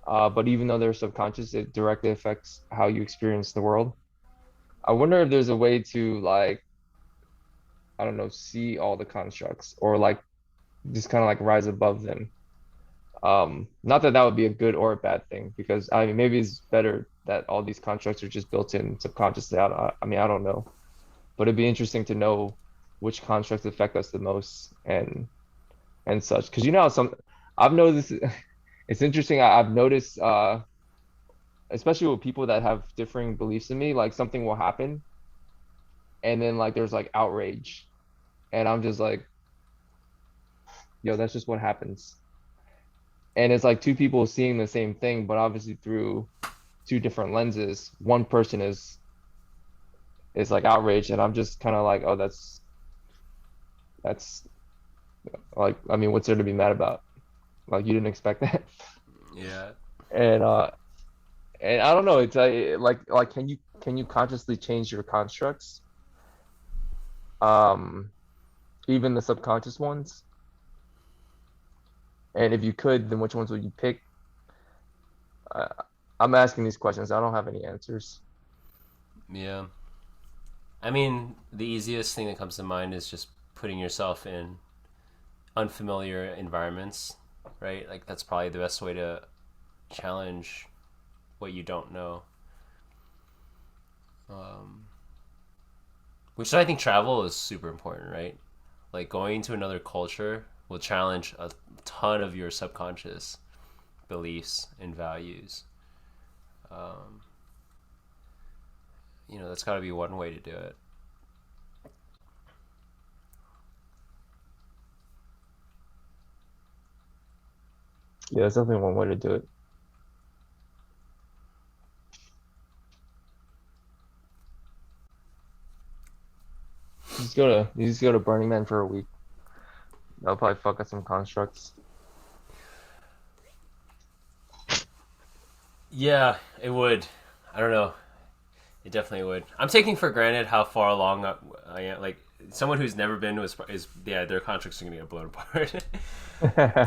but even though they're subconscious, it directly affects how you experience the world. I wonder if there's a way to like, I don't know, see all the constructs or like just kind of like rise above them. Not that that would be a good or a bad thing, because I mean maybe it's better that all these constructs are just built in subconsciously. I mean I don't know, but it'd be interesting to know which constructs affect us the most and such. Because how some I've noticed it's interesting. I've noticed especially with people that have differing beliefs than me, like something will happen and then like there's like outrage, and I'm just like, yo, that's just what happens. And it's like two people seeing the same thing, but obviously through two different lenses. One person is like outraged, and I'm just kind of like, oh, that's like, I mean, what's there to be mad about? Like you didn't expect that. yeah, And I don't know, it's like can you consciously change your constructs? Um, even the subconscious ones. And if you could, then which ones would you pick? Uh, I'm asking these questions. I don't have any answers. yeah. I mean, the easiest thing that comes to mind is just putting yourself in unfamiliar environments, right? Like that's probably the best way to challenge what you don't know. Um, which I think travel is super important, right? Like going to another culture will challenge a ton of your subconscious beliefs and values. Um, that's got to be one way to do it. Yeah, that's definitely one way to do it. You just go to Burning Man for a week. That'll probably fuck up some constructs. Yeah, it would. I don't know. It definitely would. I'm taking for granted how far along I am. Like someone who's never been is yeah, their contracts are gonna get blown apart.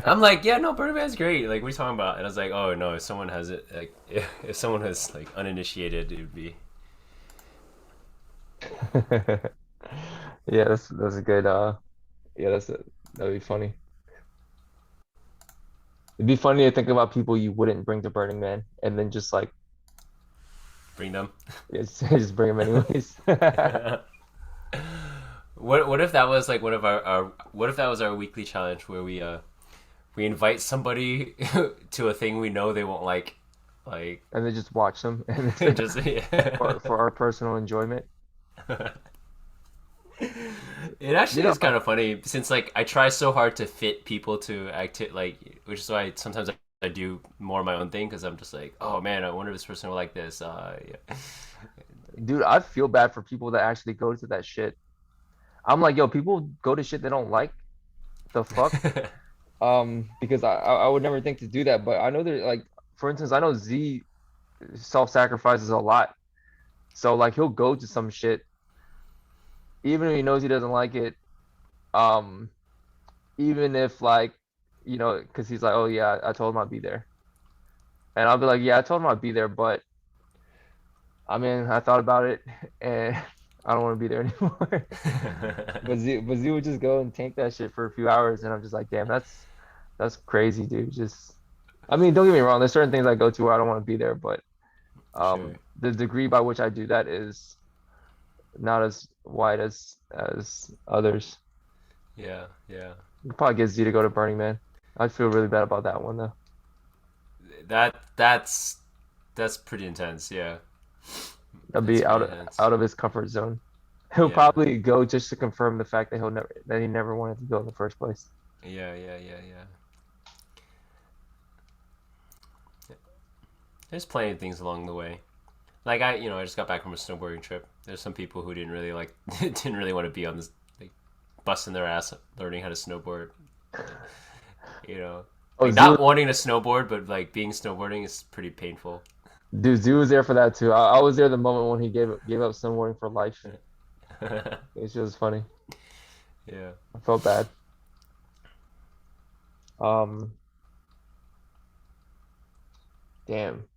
I'm like, yeah, no, Burning Man's great. Like, what are you talking about? And I was like, oh no, if someone has it, like, if someone was like uninitiated, it would be. Yeah, that's a good yeah, that'd be funny. It'd be funny to think about people you wouldn't bring to Burning Man and then just like Bring them. just bring them anyways. What if that was like one of our what if that was our weekly challenge where we invite somebody to a thing we know they won't like And then just watch them and just yeah. for our personal enjoyment. It You actually know, is kind of funny since like I try so hard to fit people to like, which is why sometimes I do more of my own thing because I'm just like, oh man, I wonder if this person will like this. Yeah. dude, I feel bad for people that actually go to that shit. I'm like, yo, people go to shit they don't like. The fuck? Because I would never think to do that, but I know they're like, for instance, I know Z self-sacrifices a lot. So like he'll go to some shit even if he knows he doesn't like it. Um, even if like, because he's like, oh yeah, I told him I'd be there, and I'll be like, yeah, I told him I'd be there, but I mean, I thought about it, and I don't want to be there anymore. But Z would just go and tank that shit for a few hours, and I'm just like, damn, that's crazy, dude. Just, I mean, don't get me wrong. There's certain things I go to where I don't want to be there, but Sure. the degree by which I do that is not as wide as others. Yeah, yeah. You could probably get Z to go to Burning Man. I feel really bad about that one though. That's pretty intense. Yeah, That'd that's be pretty intense. out of his comfort zone. He'll Yeah, probably go just to confirm the fact that he never wanted to go in the first place. yeah, yeah, yeah, yeah. There's plenty of things along the way. Like I just got back from a snowboarding trip. There's some people who didn't really like, didn't really want to be on this, like, busting their ass learning how to snowboard. You know, Oh, like not wanting to snowboard, but like being snowboarding is pretty painful. dude, Z was there for that too. I was there the moment when he gave up snowboarding for life. It's just funny. Yeah. I felt bad. Um, damn.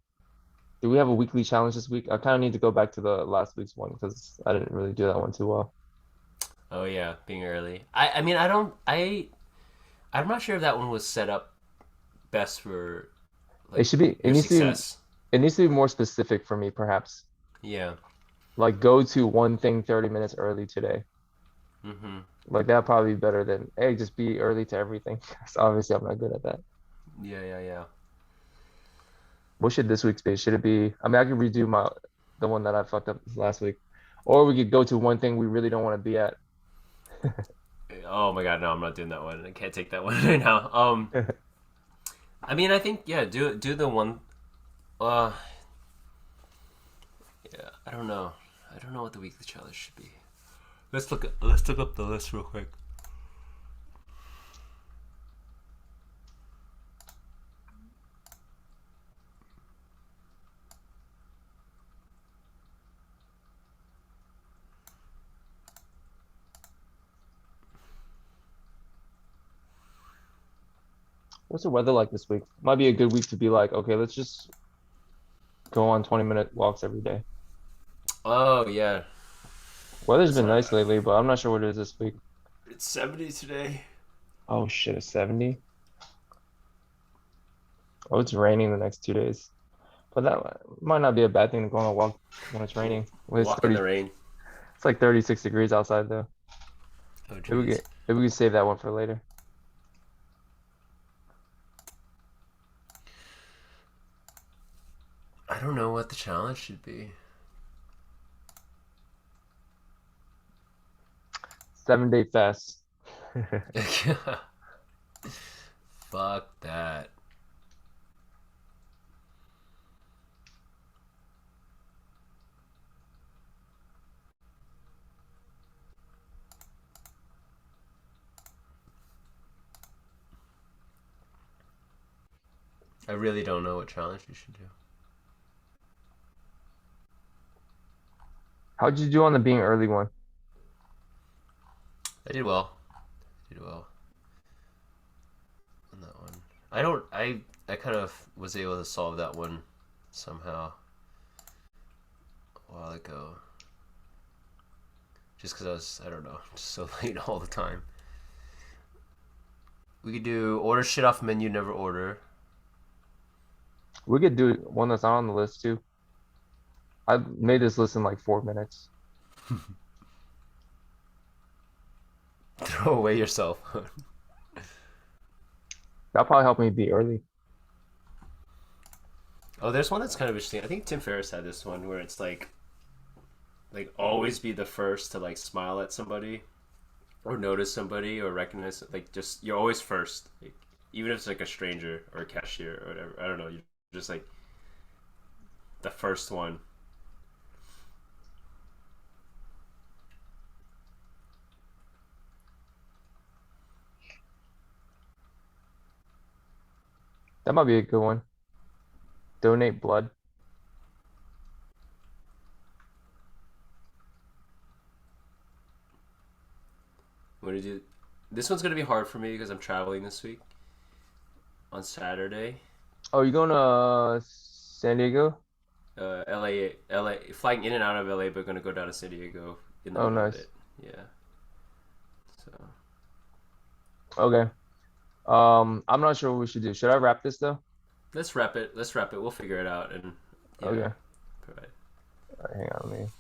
Do we have a weekly challenge this week? I kind of need to go back to the last week's one because I didn't really do that one too well. Oh yeah, being early. I mean I'm not sure if that one was set up best for It like should be. your success. It needs to be more specific for me, perhaps. Yeah. Like go to one thing 30 minutes early today. Mm-hmm. Like that'd probably be better than, hey, just be early to everything. 'Cause obviously, I'm not good at that. Yeah, yeah, yeah. What should this week's be? Should it be? I mean, I could redo the one that I fucked up last week, or we could go to one thing we really don't want to be at. Oh my god, no, I'm not doing that one. I can't take that one right now. I mean, I think yeah, do the one. Uh, yeah, I don't know. I don't know what the weekly challenge should be. Let's look up the list real quick. What's the weather like this week? Might be a good week to be like, okay, let's just go on 20-minute walks every day. Oh yeah, Weather's that's been not nice bad. lately, but I'm not sure what it is this week. It's 70 today. Oh shit, a 70. Oh, it's raining the next 2 days. But that might not be a bad thing to go on a walk when it's raining. When it's Walk in 30, the rain. it's like 36 degrees outside though. Oh Maybe we jeez. get maybe we can save that one for later. I don't know what the challenge should be. 7 day fast. Fuck that. I really don't know what challenge you should do. How'd you do on the being early one? I did well. I did well on that one. I don't. I kind of was able to solve that one somehow a while ago. Just because I don't know, just so late all the time. We could do order shit off menu, never order. We could do one that's not on the list too. I made this list in like 4 minutes. Throw away your cell phone. That'll probably help me be early. Oh, there's one that's kind of interesting. I think Tim Ferriss had this one where it's like always be the first to like smile at somebody or notice somebody or recognize, like, just you're always first, like, even if it's like a stranger or a cashier or whatever. I don't know, you're just like the first one. That might be a good one. Donate blood. What did you This one's gonna be hard for me because I'm traveling this week on Saturday. Oh, you going to San Diego? LA, flying in and out of LA, but gonna go down to San Diego in the Oh, middle of nice. it. Yeah. So Okay. I'm not sure what we should do. Should I wrap this though? let's wrap it. Let's wrap it. We'll figure it out and yeah, Okay. provide. All right, hang on, let me